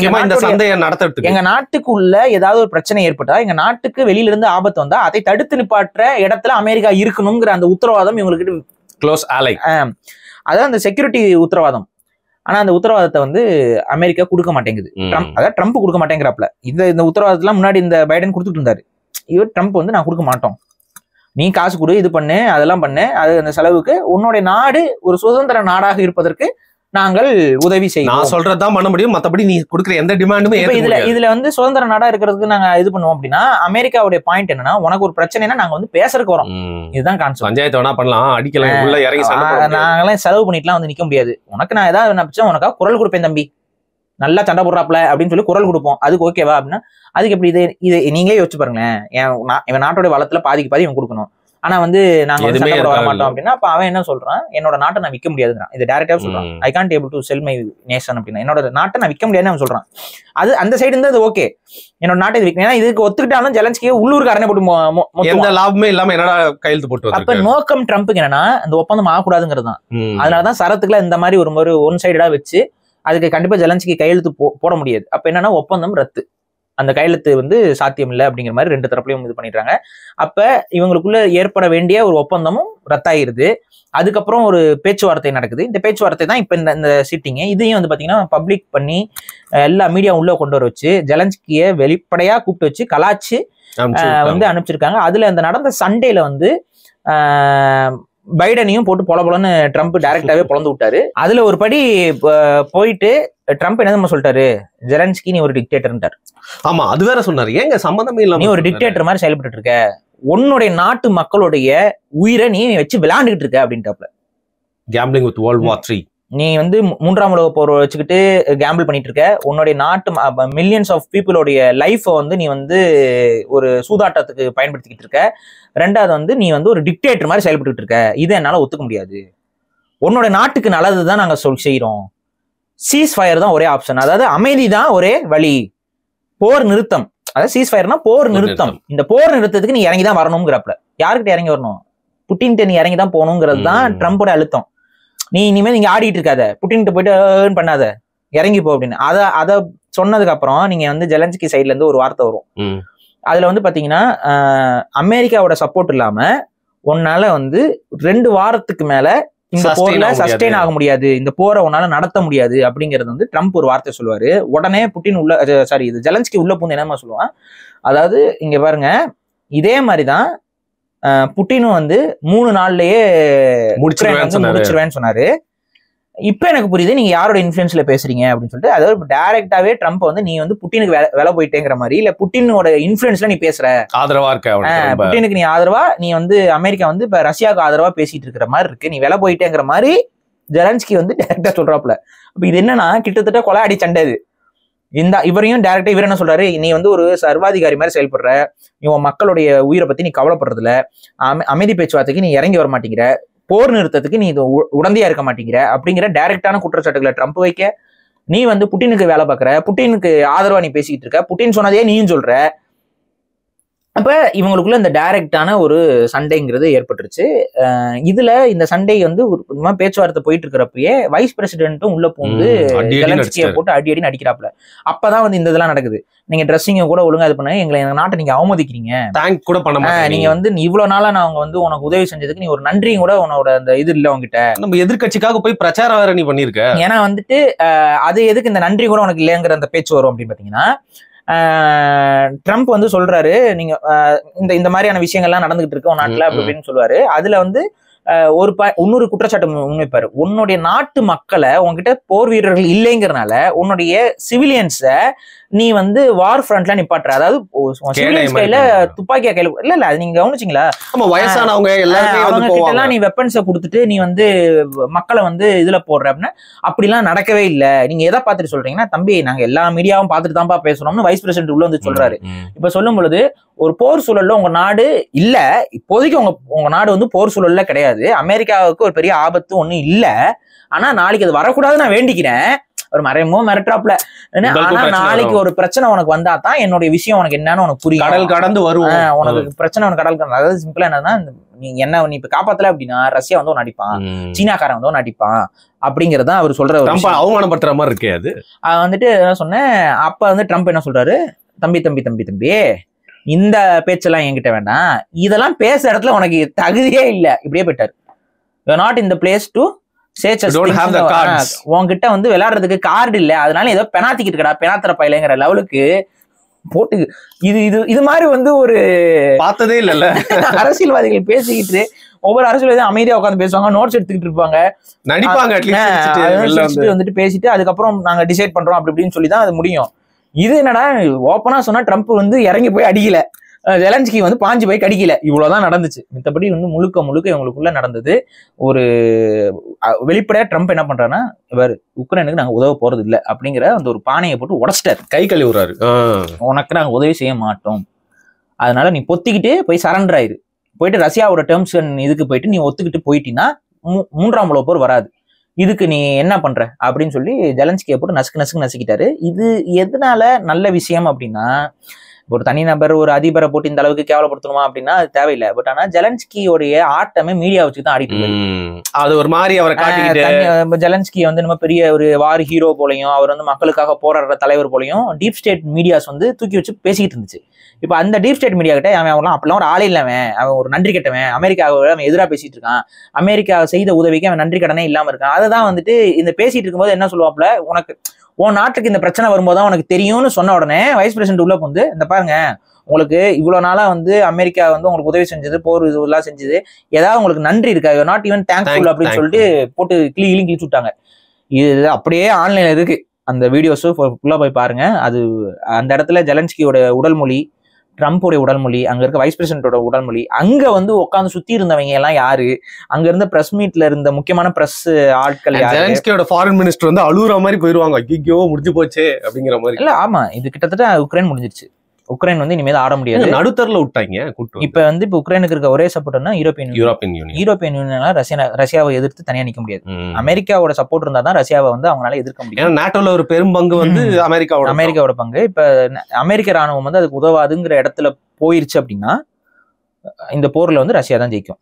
எங்க நாட்டுக்குள்ள ஏதாவது ஒரு பிரச்சனை ஏற்பட்டா, எங்க நாட்டுக்கு வெளியில இருந்து ஆபத்து வந்தா அதை தடுத்து நிப்பாட்டுற இடத்துல அமெரிக்கா இருக்கணுங்கிற அந்த உத்தரவாதம் இவங்களுக்கு க்ளோஸ் ஆலை. அதான் அந்த செக்யூரிட்டி உத்தரவாதம். ஆனா அந்த உத்தரவாதத்தை வந்து அமெரிக்கா கொடுக்க மாட்டேங்குது. அதாவது ட்ரம்ப் கொடுக்க மாட்டேங்கிறாப்ல. இந்த உத்தரவாதத்தெல்லாம் முன்னாடி இந்த பைடன் கொடுத்துட்டு இருந்தாரு. இவர் ட்ரம்ப் வந்து நான் கொடுக்க மாட்டோம், நீ காசு கொடு, இது பண்ணு, அதெல்லாம் பண்ணு, அது அந்த செலவுக்கு உன்னுடைய நாடு ஒரு சுதந்திர நாடாக இருப்பதற்கு நாங்கள் உதவி செய்யணும். நான் சொல்றதுதான் பண்ண முடியும், மத்தபடி நீ கொடுக்குற எந்த டிமாண்டுமே இதுல வந்து சுதந்திர நாடா இருக்கிறதுக்கு நாங்க இது பண்ணுவோம் அப்படின்னா, அமெரிக்காவுடைய பாயிண்ட் என்னன்னா, உனக்கு ஒரு பிரச்சனைனா நாங்க வந்து பேசறதுக்கு வரோம். இதுதான் கான்செப்ட். பஞ்சாயத்து வேணா பண்ணலாம், அடிக்கலாம், உள்ள இறங்கி நாங்களாம் செலவு பண்ணிட்டுலாம் வந்து நிக்க முடியாது. உனக்கு நான் ஏதாவது நினைச்சா உனக்கா குரல் கொடுப்பேன் தம்பி, நல்லா சண்டை போடுறாப்ல அப்படின்னு சொல்லி குரல் கொடுப்போம். அதுக்கு ஓகேவா அப்படின்னா, அதுக்கு எப்படி இது நீங்களே யோசிச்சு பாருங்களேன். இவன் நாட்டோட வளத்துல பாதிக்கு பாதி இவன் கொடுக்கணும். ஆனா வந்து நாங்க சண்டை போட வர மாட்டோம் அப்படின்னா, அப்ப அவன் என்ன சொல்றான், என்னோட நாட்டை நான் விற்க முடியாதுங்கிறான். இது டைரக்டா சொல்றான். I can't able to sell my nation அப்படின்னா, என்னோட நாட்டை நான் விற்க முடியாதுன்னு அவன் சொல்றான். அது அந்த சைடு இருந்தா அது ஓகே, என்னோட நாட்டை இது விற்க. ஏன்னா இதுக்கு ஒத்துக்கிட்டாலும் ஜெலன்ஸ்கியை உள்ளூருக்கு அரணை போட்டு எந்த லாபமே இல்லாம என்னடா கையெழுத்து போட்டு. அப்ப நோக்கம் ட்ரம்ப்புக்கு என்னன்னா, இந்த ஒப்பந்தம் ஆகக்கூடாதுங்கிறது தான். அதனாலதான் சரத்துக்குள்ள இந்த மாதிரி ஒரு ஒன் சைடா வச்சு அதுக்கு கண்டிப்பா ஜெலன்ஸ்கி கையெழுத்து போட முடியாது. அப்ப என்னன்னா ஒப்பந்தம் ரத்து, அந்த கையெழுத்து வந்து சாத்தியம் இல்லை அப்படிங்கிற மாதிரி ரெண்டு தரப்புலையும் இது பண்ணிடுறாங்க. அப்ப இவங்களுக்குள்ள ஏற்பட வேண்டிய ஒரு ஒப்பந்தமும் ரத்தாயிருது. அதுக்கப்புறம் ஒரு பேச்சுவார்த்தை நடக்குது. இந்த பேச்சுவார்த்தை தான் இப்ப இந்த சீட்டிங். இதையும் வந்து பாத்தீங்கன்னா பப்ளிக் பண்ணி எல்லா மீடியா உள்ள கொண்டு வர வச்சு ஜெலன்ஸ்கியை வெளிப்படையா கூப்பிட்டு வச்சு கலாச்சு வந்து அனுப்பிச்சிருக்காங்க. அதுல அந்த நடந்த சண்டேல வந்து பைடனையும் போட்டு பொலன்னு ட்ரம்ப் டைரக்டாவே பொழந்து விட்டாரு. அதுல ஒரு படி போயிட்டு ட்ரம்ப் என்ன சொல்லிட்டாரு, ஜெலன்ஸ்கி நீ ஒரு டிக்டேட்டர். ஆமா, அது வேற சொன்னாரு. ஏங்க சம்பந்தமே இல்ல, நீ ஒரு டிக்டேட்டர் மாதிரி செயல்பட்டு இருக்க, உன்னுடைய நாட்டு மக்களுடைய உயிரை நீ வச்சு விளையாண்டுகிட்டு இருக்க அப்படின்ட்டாப்ல. Gambling with world war 3. நீ வந்து 3ஆம் உலக போர் வச்சுக்கிட்டு கேம்பிள் பண்ணிட்டு இருக்க, உன்னுடைய நாட்டு மில்லியன்ஸ் ஆஃப் பீப்புளோடைய லைஃபை வந்து நீ வந்து ஒரு சூதாட்டத்துக்கு பயன்படுத்திக்கிட்டு இருக்க. ரெண்டாவது வந்து நீ வந்து ஒரு டிக்டேட்டர் மாதிரி செயல்பட்டு இருக்க. இதை என்னால ஒத்துக்க முடியாது. உன்னோட நாட்டுக்கு நல்லதுதான் நாங்க செய்யறோம். சீஸ் ஃபயர் தான் ஒரே ஆப்ஷன், அதாவது அமைதி தான் ஒரே வழி, போர் நிறுத்தம். அதாவது சீஸ் ஃபயர்னா போர் நிறுத்தம். இந்த போர் நிறுத்தத்துக்கு நீ இறங்கி தான் வரணுங்கிறப்பல. யாருக்கிட்ட இறங்கி வரணும், புட்டின்ட்ட நீ இறங்கி தான் போகணுங்கிறது தான் ட்ரம்போட அழுத்தம். நீ இனிமேல் நீங்க ஆடிட்டு இருக்காத, புட்டின்ட்டு போயிட்டு பண்ணாத, இறங்கி போ அப்படின்னு. அதை சொன்னதுக்கு அப்புறம் நீங்க வந்து ஜெலன்ஸ்கி சைட்ல இருந்து ஒரு வார்த்தை வரும். அதுல வந்து பாத்தீங்கன்னா அமெரிக்காவோட சப்போர்ட் இல்லாம உன்னால வந்து 2 வாரத்துக்கு மேல இந்த போர்ல சஸ்டெயின் ஆக முடியாது, இந்த போரை உன்னால நடத்த முடியாது அப்படிங்கறது வந்து ட்ரம்ப் ஒரு வார்த்தை சொல்லுவாரு. உடனே புட்டின் இது ஜெலன்ஸ்கி உள்ள பூந்து என்னமா சொல்லுவான், அதாவது இங்க பாருங்க இதே மாதிரிதான் புட்டினும் வந்து 3 நாள்லயே முடிச்சிருவேன்னு சொன்னாரு. இப்ப எனக்கு புரியுது நீங்க யாரோட இன்ஃபுளுன்ஸ்ல பேசுறீங்க அப்படின்னு சொல்லிட்டு. அதாவது டைரக்டாவே ட்ரம்ப் வந்து நீ வந்து புட்டினுக்கு வேலை போயிட்டேங்கிற மாதிரி, இல்ல புட்டினோட இன்ஃபுளுன்ஸ்ல நீ பேசுற, ஆதரவா இருக்க புட்டினுக்கு நீ ஆதரவா, நீ வந்து அமெரிக்கா வந்து இப்ப ரஷ்யாவுக்கு ஆதரவா பேசிட்டு இருக்கிற மாதிரி இருக்கு, நீ வேலை போயிட்டேங்கிற மாதிரி ஜெலன்ஸ்கி வந்து டைரக்டா சொல்றாப்ல. அப்ப இது என்னன்னா கிட்டத்தட்ட கொலை சண்டை. இது இவரையும் டைரக்டா இவர் என்ன சொல்றாரு, நீ வந்து ஒரு சர்வாதிகாரி மாதிரி செயல்படுற, நீ உன் மக்களுடைய உயிரை பத்தி நீ கவலைப்படுறது இல்ல, அமைதி பேச்சுவார்த்தைக்கு நீ இறங்கி வர மாட்டேங்கிற, போர் நிறுத்தத்துக்கு நீ இது உடந்தையா இருக்க மாட்டேங்கிற அப்படிங்கிற டைரக்டான குற்றச்சாட்டுகளை ட்ரம்ப் வைக்க, நீ வந்து புட்டினுக்கு வேலை பார்க்குற, புட்டினுக்கு ஆதரவா நீ பேசிக்கிட்டு இருக்க, புட்டின் சொன்னதே நீயும் சொல்ற. அப்ப இவங்களுக்குள்ள இந்த டைரக்டான ஒரு சண்டைங்கிறது ஏற்பட்டுருச்சு. இதுல இந்த சண்டை வந்து பேச்சுவார்த்தை போயிட்டு இருக்கிறப்பயே வைஸ் பிரசிடென்ட்டும் உள்ள பூந்து ஜெலன்ஸ்கியை போட்டு அடின்னு அடிக்கிறாப்ல. அப்பதான் வந்து இந்த இதெல்லாம் நடக்குது. நீங்க ட்ரெஸ்ஸிங்க கூட ஒழுங்கா இது பண்ண, எங்க நாட்டை நீங்க அவமதிக்கிறீங்க, தேங்க் கூட பண்ண மாட்டீங்க, நீங்க வந்து இவ்வளவு நாளா நான் வந்து உனக்கு உதவி செஞ்சதுக்கு நீ ஒரு நன்றியும் கூட உன்னோட அந்த இது இல்ல உங்ககிட்ட. நம்ம எதிர்கட்சிக்காக போய் பிரச்சாரம் வேற நீ பண்ணிருக்க. ஏன்னா வந்துட்டு அது எதுக்கு இந்த நன்றி கூட உனக்கு இல்லைங்கிற அந்த பேச்சு வரும் அப்படின்னு பாத்தீங்கன்னா, ட்ரம்ப் வந்து சொல்றாரு, நீங்க இந்த மாதிரியான விஷயங்கள்லாம் நடந்துகிட்டு இருக்கு நாட்டுல அப்படின்னு சொல்லுவாரு. அதுல வந்து இன்னொரு குற்றச்சாட்டு முன்வைப்பாரு. உன்னுடைய நாட்டு மக்களை உன்கிட்ட போர் வீரர்கள் இல்லைங்கிறனால உன்னுடைய சிவிலியன்ஸை நீ வந்து வார் ஃப்ரண்ட்ல நிப்பாட்டுற, அதாவது சிவிலியன்ஸ் கையில துப்பாக்கியா கையில இல்ல அது நீங்க கவனிச்சிங்களா? வயசானவங்க அவங்க கிட்ட எல்லாம் நீ வெப்பன்ஸை கொடுத்துட்டு நீ வந்து மக்களை வந்து இதுல போடுற அப்படின்னா அப்படிலாம் நடக்கவே இல்லை. நீங்க எதை பார்த்துட்டு சொல்றீங்கன்னா, தம்பி நாங்க எல்லா மீடியாவும் பார்த்துட்டு தான்ப்பா பேசுறோம்னு வைஸ் பிரசிடென்ட் உள்ள வந்து சொல்றாரு. இப்ப சொல்லும் பொழுது ஒரு போர் சூழல்ல உங்க நாடு இல்ல, இப்போதைக்கு உங்க நாடு வந்து போர் சூழல்ல கிடையாது, அமெரிக்காவுக்கு ஒரு பெரிய ஆபத்து ஒண்ணும் இல்ல, ஆனா நாளைக்கு அது வரக்கூடாது நான் வேண்டிக்கிறேன், ஒரு மறைமோ மிரட்டாப்ல, ஆனா நாளைக்கு ஒரு பிரச்சனை உனக்கு வந்தா தான் என்னுடைய விஷயம் உனக்கு என்னன்னு உனக்கு புரியும், கடல் கடந்து வரும், உனக்கு பிரச்சனை உனக்கு கடல் கடந்து. அதாவது சிம்பிளா என்னன்னா, நீ இப்ப காப்பாத்தல அப்படின்னா ரஷ்யா வந்து ஒன்னு அடிப்பான், சீனாக்காரன் வந்து ஒன்னு அடிப்பான் அப்படிங்கறதான் அவர் சொல்ற. அவமானப்படுத்துற மாதிரி இருக்கு அது. வந்துட்டு என்ன சொன்னேன், அப்ப வந்து ட்ரம்ப் என்ன சொல்றாரு, தம்பி தம்பி தம்பி தம்பி இந்த பேச்செல்லாம் என்கிட்ட வேண்டாம், இதெல்லாம் பேச இடத்துல உனக்கு தகுதியே இல்ல, இப்படியே போயிட்டாரு. Not in the place to உன்கிட்ட வந்து விளையாடுறதுக்கு கார்டு இல்ல, அதனால ஏதோ பெனாத்திக்கிட்டு இருக்கடா, பெனாத்திர பயிலங்கிற லெவலுக்கு போட்டு இது மாதிரி வந்து ஒரு பார்த்ததே இல்ல. அரசியல்வாதிகள் பேசிக்கிட்டு ஒவ்வொரு அரசியல்வாதியும் அமைதியா உட்காந்து பேசுவாங்க, நோட்ஸ் எடுத்துக்கிட்டு இருப்பாங்க, நடிப்பாங்க, வந்துட்டு பேசிட்டு அதுக்கப்புறம் நாங்க டிசைட் பண்றோம் அப்படி இப்படின்னு சொல்லிதான் அது முடியும். இது என்னடா ஓப்பனா சொன்னா ட்ரம்ப் வந்து இறங்கி போய் அடிக்கல, ஜெலன்ஸ்கி வந்து பாஞ்சு போய் கடிக்கல, இவ்வளவுதான் நடந்துச்சு. மித்தபடி வந்து முழுக்க முழுக்க இவங்களுக்குள்ள நடந்தது ஒரு வெளிப்படையா ட்ரம்ப் என்ன பண்றாருன்னா, இவர் உக்ரைனுக்கு நாங்க உதவ போறது இல்லை அப்படிங்கிற அந்த ஒரு பானையை போட்டு உடச்சிட்டாரு, கை கழுவுறாரு. உனக்கு நாங்க உதவி செய்ய மாட்டோம், அதனால நீ பொத்திக்கிட்டு போய் சரண்டர் ஆயிரு, போயிட்டு ரஷ்யாவோட டேர்ம்ஸ் இதுக்கு போயிட்டு நீ ஒத்துக்கிட்டு போயிட்டீங்கன்னா மூன்றாம் உலக போர் வராது, இதுக்கு நீ என்ன பண்ற அப்படின்னு சொல்லி ஜெலன்ஸ்கியை போட்டு நசுக்கு நசுக்கிட்டாரு. இது எதனால நல்ல விஷயம் அப்படின்னா, ஒரு தனிநபர் ஒரு அதிபரை போட்டு இந்த அளவுக்கு கேவலப்படுத்தணுமா அப்படின்னா அது தேவையில்லை. பட் ஆனா ஜெலன்ஸ்கியோடைய ஆட்டமே மீடியா வச்சுதான் ஆடிட்டு, அது ஒரு மாதிரி அவரை காட்டிக்கிட்டு ஜெலன்ஸ்கி வந்து நம்ம பெரிய ஒரு வார் ஹீரோ போலையும் அவர் வந்து மக்களுக்காக போராடுற தலைவர் போலையும் டீப் ஸ்டேட் மீடியாஸ் வந்து தூக்கி வச்சு பேசிக்கிட்டு இருந்துச்சு. இப்ப அந்த டீப் ஸ்டேட் மீடியா கிட்ட அவன் அப்படிலாம் ஒரு ஆளே இல்லவன், அவன் ஒரு நன்றி கட்டவன், அமெரிக்காவை அவன் எதிராக பேசிட்டு இருக்கான், அமெரிக்கா செய்த உதவிக்கு அவன் நன்றி கடனே இல்லாம இருக்கான். அதுதான் வந்துட்டு இந்த பேசிட்டு இருக்கும்போது என்ன சொல்லுவாப்புல, உனக்கு உன் நாட்டுக்கு இந்த பிரச்சனை வரும்போதுதான் உனக்கு தெரியும்னு சொன்ன உடனே வைஸ் பிரசிடென்ட் உள்ள வந்து, இந்த பாருங்க உங்களுக்கு இவ்வளவு நாளா வந்து அமெரிக்கா வந்து உங்களுக்கு உதவி செஞ்சது, போர் இதெல்லாம் செஞ்சது, ஏதாவது உங்களுக்கு நன்றி இருக்கா, நாட் ஈவன் தேங்க்ஃபுல் அப்படின்னு சொல்லிட்டு போட்டு கிழிச்சு விட்டாங்க. இது அப்படியே ஆன்லைன்ல இருக்கு, அந்த வீடியோஸ் ஃபுல்லா போய் பாருங்க. அது அந்த இடத்துல ஜெலன்ஸ்கியோட உடல் மொழி, ட்ரம்ப்போடைய உடல் மொழி, அங்க இருக்க வைஸ் பிரசிடென்ட்டோட உடல் மொழி, அங்க வந்து உட்காந்து சுத்தி இருந்தவங்க எல்லாம் யாரு, அங்க இருந்த பிரஸ் மீட்ல இருந்த முக்கியமான பிரஸ் ஆட்கள் யாரு, ஜெலன்ஸ்கியோட ஃபாரின் மினிஸ்டர் வந்து அழுகுற மாதிரி போயிருவாங்க, ஐயோ முடிஞ்சு போச்சே அப்படிங்கிற மாதிரி. இல்ல ஆமா, இது கிட்டத்தட்ட உக்ரைன் முடிஞ்சிருச்சு, உக்ரைன் வந்து இனிமேல் ஆட முடியாது, நடுத்தரல விட்டாங்க. இப்ப வந்து இப்ப உக்ரைனுக்கு இருக்க ஒரே சப்போர்ட்னா யூரோப்பியன் யூனியனால ரஷ்யாவை எதிர்த்து தனியா நிக்க முடியாது. அமெரிக்காவோட சப்போர்ட் இருந்தா தான் ரஷ்யாவை வந்து அவங்களால எதிர்க்க முடியும். நாட்டோல ஒரு பெரும் பங்கு வந்து அமெரிக்காவோட பங்கு. இப்ப அமெரிக்க ராணுவம் வந்து அதுக்கு உதவாதுங்கிற இடத்துல போயிருச்சு அப்படின்னா இந்த போர்ல வந்து ரஷ்யா தான் ஜெயிக்கும்.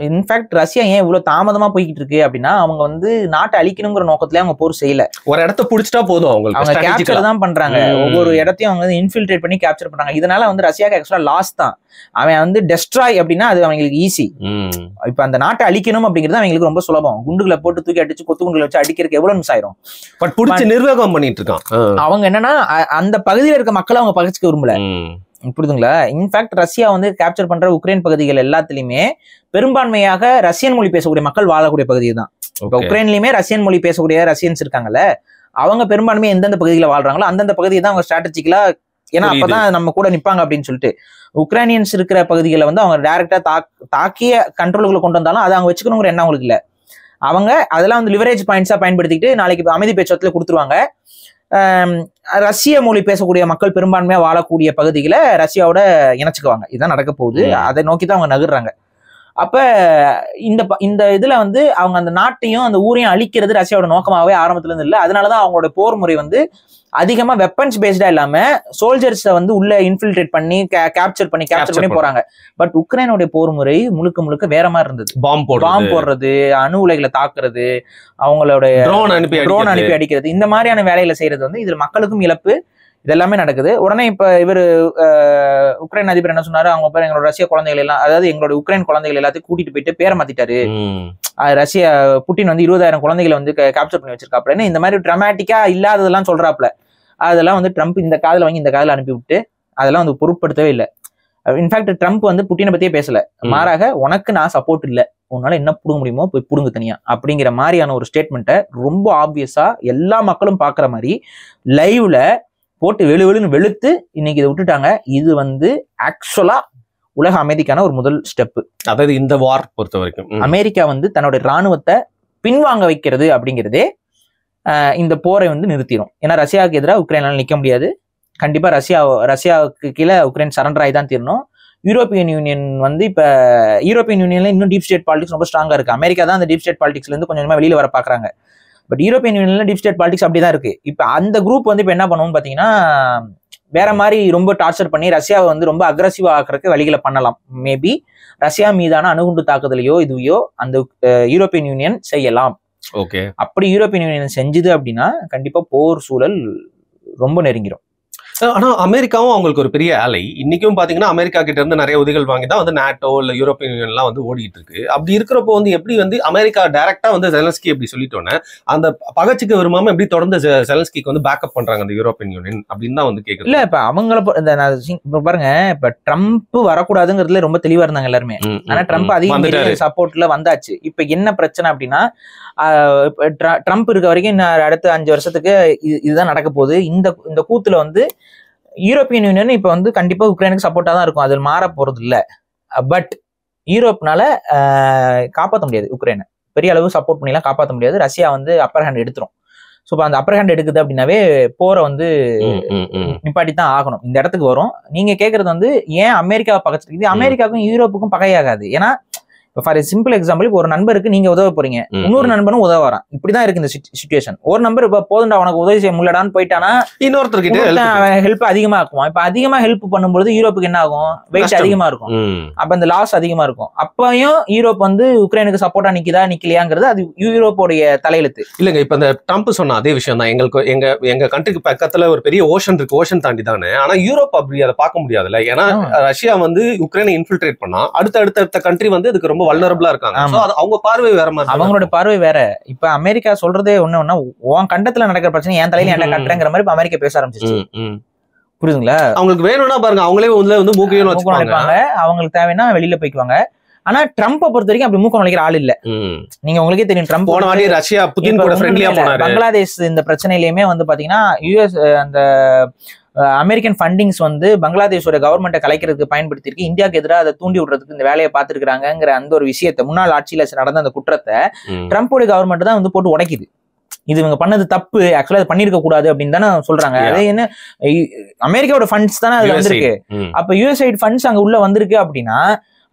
இன்ஃபேக்ட் ரஷ்யா ஏன் இவ்வளவு தாமதமா போய்கிட்டு இருக்கு அப்படின்னா, அவங்க வந்து நாட்டை அழிக்கணுங்கிற நோக்கத்திலே அவங்க போர் செய்யல, ஒரு இடத்த புடிச்சிட்டா போதும், அவங்க கேப்சர் தான் பண்றாங்க, ஒவ்வொரு இடத்தையும் அவங்க இன்ஃபில்ட்ரேட் பண்ணி கேப்சர் பண்றாங்க. இதனால வந்து ரஷ்யாக்கு எக்ஸ்ட்ரா லாஸ் தான். அவன் வந்து டெஸ்ட்ராய் அப்படின்னா அது அவங்களுக்கு ஈஸி. இப்ப அந்த நாட்டை அழிக்கணும் அப்படிங்கிறது அவங்களுக்கு ரொம்ப சுலபம். குண்டுகளை போட்டு தூக்கி அடிச்சு கொத்து குண்டுகளை வச்சு அடிக்கிறதுக்கு எவ்வளவு மிஸ் ஆயிரும். பட் புடிச்சு நிர்வாகம் பண்ணிட்டு இருக்கான். அவங்க என்னன்னா அந்த பகுதியில் இருக்க மக்களை அவங்க பகிர்ச்சிக்க விரும்பல, புரியுதுங்களா? இன்ஃபேக்ட் ரஷ்யா வந்து கேப்சர் பண்ற உக்ரைன் பகுதிகள் எல்லாத்துலயுமே பெரும்பான்மையாக ரஷ்யன் மொழி பேசக்கூடிய மக்கள் வாழக்கூடிய பகுதி தான். இப்ப உக்ரைன்லயுமே ரஷ்யன் மொழி பேசக்கூடிய ரஷ்யன்ஸ் இருக்காங்கல்ல, அவங்க பெரும்பான்மையா எந்தெந்த பகுதியில வாழ்றாங்களோ அந்தந்த பகுதியை தான் அவங்க ஸ்ட்ராட்டஜிக்கலா, ஏன்னா அப்பதான் நம்ம கூட நிப்பாங்க அப்படின்னு சொல்லிட்டு உக்ரைனியன்ஸ் இருக்கிற பகுதிகளை வந்து அவங்க டைரக்டா தாக்கிய கண்ட்ரோலுக்குள்ள கொண்டு வந்தாலும் அதை அவங்க வச்சுக்கணுங்கிற எண்ணம் அவங்களுக்கு இல்ல. அவங்க அதெல்லாம் வந்து லிவரேஜ் பாயிண்ட்ஸா பயன்படுத்திக்கிட்டு நாளைக்கு அமைதி பேச்சுவார்த்தையில கொடுத்துருவாங்க. ரஷ்ய மொழி பேசக்கூடிய மக்கள் பெரும்பான்மையா வாழக்கூடிய பகுதிகளை ரஷ்யாவோட இணைச்சுக்குவாங்க. இதுதான் நடக்க போகுது, அதை நோக்கிதான் அவங்க நகர்றாங்க. அப்ப இந்த இதுல வந்து அவங்க அந்த நாட்டையும் அந்த ஊரையும் அழிக்கிறது ரஷ்யாவோட நோக்கமாவே ஆரம்பத்துல இருந்து இல்லை. அதனாலதான் அவங்களோட போர் முறை வந்து அதிகமா வெப்பன்ஸ் பேஸ்டா இல்லாம சோல்ஜர்ஸை வந்து உள்ள இன்ஃபில்ட்ரேட் பண்ணி கேப்சர் பண்ணி போறாங்க. பட் உக்ரைனுடைய போர் முறை முழுக்க முழுக்க வேற மாதிரி இருந்தது. பாம் போடுறது, அணு உலைகளை தாக்குறது, அவங்களோட ட்ரோன் அனுப்பி அடிக்கிறது, இந்த மாதிரியான வேலைகளை செய்யறது வந்து இதுல மக்களுக்கும் இழப்பு, இதெல்லாமே நடக்குது. உடனே இப்ப இவர் உக்ரைன் அதிபர் என்ன சொன்னாரு, அவங்க பேர் எங்களோட ரஷ்ய குழந்தைகள் எல்லாம், அதாவது எங்களோட உக்ரைன் குழந்தைகள் எல்லாத்தையும் கூட்டிட்டு போயிட்டு பேரை மாத்திட்டாரு. ரஷ்யா புட்டின் வந்து 20,000 குழந்தைகளை வந்து கேப்சர் பண்ணி வச்சிருக்காப்ல. இந்த மாதிரி டிராமாட்டிக்கா இல்லாததெல்லாம் சொல்றாப்ல. அதெல்லாம் வந்து ட்ரம்ப் இந்த காதுல வாங்கி இந்த காதுல அனுப்பி விட்டு அதெல்லாம் வந்து பொருட்படுத்தவே இல்லை. இன்ஃபேக்ட் ட்ரம்ப் வந்து புட்டினை பத்தியே பேசல, மாறாக உனக்கு நான் சப்போர்ட் இல்லை, உன்னால என்ன புடுங்க முடியுமோ போய் புடுங்க தனியா அப்படிங்கிற மாதிரியான ஒரு ஸ்டேட்மெண்ட்டை ரொம்ப ஆப்வியஸா எல்லா மக்களும் பாக்குற மாதிரி லைவ்ல போட்டு வெளுன்னு வெளுத்து இன்னைக்கு இதை விட்டுட்டாங்க. இது வந்து ஆக்சுவலா உலக அமைதிக்கான ஒரு முதல் ஸ்டெப். அதாவது இந்த வார் பொறுத்த வரைக்கும் அமெரிக்கா வந்து தன்னுடைய ராணுவத்தை பின்வாங்க வைக்கிறது அப்படிங்கிறதே இந்த போரை வந்து நிறுத்திடும். ஏன்னா ரஷ்யாவுக்கு எதிராக உக்ரைனால நிற்க முடியாது. கண்டிப்பா ரஷ்யாவுக்கு கீழே உக்ரைன் சரண்டர் ஆகி தான் தீரணும். யூரோப்பியன் யூனியன் வந்து இப்ப யூரோப்பியன் யூனியன்ல இன்னும் டீப் ஸ்டேட் பாலிடிக்ஸ் ரொம்ப ஸ்ட்ராங்கா இருக்கு. அமெரிக்கா தான் அந்த டீப் ஸ்டேட் பாலிடிக்ஸ்ல இருந்து கொஞ்சமா வெளியில வர பாக்குறாங்க. பட் யூரோப்பியன் யூனியன்ல டீப் ஸ்டேட் பாலிடிக்ஸ் அப்படிதான் இருக்கு. இப்ப அந்த குரூப் வந்து இப்ப என்ன பண்ணுவோம்னு பாத்தீங்கன்னா வேற மாதிரி ரொம்ப டார்ச்சர் பண்ணி ரஷ்யாவை வந்து ரொம்ப அக்ரஸிவா ஆக்குறதுக்கு வழிகளை பண்ணலாம். மேபி ரஷ்யா மீதான அணுகுண்டு தாக்குதலையோ இதுவையோ அந்த யூரோப்பியன் யூனியன் செய்யலாம். ஓகே, அப்படி யூரோப்பியன் யூனியன் செஞ்சுது அப்படின்னா கண்டிப்பா போர் சூழல் ரொம்ப நெருங்கிடும். ஆனா அமெரிக்காவும் அவங்களுக்கு ஒரு பெரிய ஆலை. இன்னைக்கும் பாத்தீங்கன்னா அமெரிக்கா கிட்ட இருந்து நிறைய உதவிகள் வாங்கி தான் வந்து நாட்டோ இல்ல யூரோப்பியன் யூனியன் எல்லாம் வந்து ஓடிட்டு இருக்கு. அப்படி இருக்கிறப்போ வந்து எப்படி வந்து அமெரிக்கா டைரக்டா வந்து ஜெலன்ஸ்கி எப்படி சொல்லிட்டோன்னே அந்த பகச்சுக்கு விரும்பாம எப்படி தொடர்ந்து ஜெலன்ஸ்கிக்கு வந்து பேக்கப் பண்றாங்க அந்த யூரோப்பியன் யூனியன் அப்படின்னு தான் வந்து கேக்குது. இல்ல இப்ப அவங்கள இப்ப பாருங்க, இப்ப ட்ரம்ப் வரக்கூடாதுங்கிறதுல ரொம்ப தெளிவா இருந்தாங்க எல்லாருமே. ஆனா ட்ரம்ப் அதிக சப்போர்ட்ல வந்தாச்சு. இப்ப என்ன பிரச்சனை அப்படின்னா ட்ரம்ப் இருக்க வரைக்கும் அடுத்த 5 வருஷத்துக்கு இதுதான் நடக்க போகுது. இந்த கூத்துல வந்து யூரோப்பியன் யூனியன் இப்ப வந்து கண்டிப்பா உக்ரைனுக்கு சப்போர்ட்டா தான் இருக்கும். அதில் மாற போறது இல்ல. பட் யூரோப்னால காப்பாற்ற முடியாது. உக்ரைனை பெரிய அளவு சப்போர்ட் பண்ணிலாம் காப்பாற்ற முடியாது. ரஷ்யா வந்து அப்பர் ஹேண்ட் எடுத்துரும். ஸோ இப்போ அந்த அப்பர் ஹேண்ட் எடுக்குது அப்படின்னாவே போரை வந்து நிப்பாட்டி தான் ஆகணும். இந்த இடத்துக்கு வரும். நீங்க கேட்கறது வந்து ஏன் அமெரிக்காவை பகைச்சிருக்கு? அமெரிக்காவுக்கும் யூரோப்புக்கும் பகையாகாது. ஏன்னா ஃபார் சிம்பிள் எக்ஸாம்பிள், இப்போ ஒரு நண்பருக்கு நீங்க உதவ போறீங்க, இன்னொரு நண்பனும் உதவ வரான். இப்படிதான் இருக்கு இந்த சிச்சுவேஷன். ஒரு நம்பர் இப்ப போதுண்டா உனக்கு உதவி செய்ய முடியலான்னு போயிட்டானா இன்னொருத்தர்கிட்ட ஹெல்ப் அதிகமா இருக்கும். இப்ப அதிகமா ஹெல்ப் பண்ணும்போது யூரோப்புக்கு என்ன ஆகும்? வெயிட் அதிகமா இருக்கும். அப்ப அந்த லாஸ் அதிகமா இருக்கும். அப்பயும் யூரோப் வந்து உக்ரைனுக்கு சப்போர்ட்டா நிக்குதா நிக்கலையாங்கிறது அது யூரோப்போடைய தலையெழுத்து இல்லங்க. இப்ப இந்த ட்ரம்ப் சொன்ன அதே விஷயம் தான். எங்களுக்கு எங்க கண்ட்ரிக்கு பக்கத்துல ஒரு பெரிய ஓஷன் இருக்கு. ஓஷன் தாண்டி தானே. ஆனா யூரோப் அப்படி அதை பார்க்க முடியாதுல்ல. ஏன்னா ரஷ்யா வந்து உக்ரைனை இன்ஃபில்ட்ரேட் பண்ணா அடுத்த கண்ட்ரி வந்து இதுக்கு ரொம்ப வல்னரபிளா இருக்காங்க. அவங்க பார்வை வேற மாதிரி, அவங்களோட பார்வை வேற. இப்ப அமெரிக்கா சொல்றதே ஒண்ணு, உன் கண்டத்துல நடக்கிற பிரச்சனை என் தலையில என்ன கட்டுறேங்கிற மாதிரி இப்ப அமெரிக்கா பேச ஆரம்பிச்சிச்சு. புரியுதுங்களா? அவங்களுக்கு வேணும்னா பாருங்க, அவங்களே வந்து மூக்கையும் வச்சுப்பாங்க. அவங்களுக்கு தேவைன்னா வெளியில போய்க்குவாங்க. ஆனா ட்ரம்ப் பொறுத்த வரைக்கும் அப்படி மூக்கம் நுழைக்கிற ஆள் இல்ல. நீங்க உங்களுக்கே தெரியும், ட்ரம்ப் போன வாட்டி ரஷ்யா புதின் கூட ஃப்ரெண்ட்லியா போனாரு. பங்களாதேஷ் இந்த பிரச்சனையிலுமே வந்து பாத்தீங்கன்னா யுஎஸ் அந்த அமெரிக்கன் ஃபண்டிங்ஸ் வந்து பங்களாதேஷோட கவர்மெண்ட்டை கலைக்கிறதுக்கு பயன்படுத்திருக்கு. இந்தியாவுக்கு எதிராக அதை தூண்டி விடுறதுக்கு இந்த வேலையை பார்த்துருக்காங்கிற அந்த ஒரு விஷயத்தை, முன்னாள் ஆட்சியில நடந்த அந்த குற்றத்தை ட்ரம்ப்போட கவர்மெண்ட் தான் வந்து போட்டு உடைக்குது. இது இவங்க பண்ணது தப்பு, ஆக்சுவலா அது பண்ணிருக்க கூடாது அப்படின்னு தானே சொல்றாங்க. அது என்ன, அமெரிக்காவோட ஃபண்ட்ஸ் தானே அதுல வந்திருக்கு. அப்ப யுஎஸ்ஐட் ஃபண்ட்ஸ் அங்க உள்ள வந்திருக்கு அப்படின்னா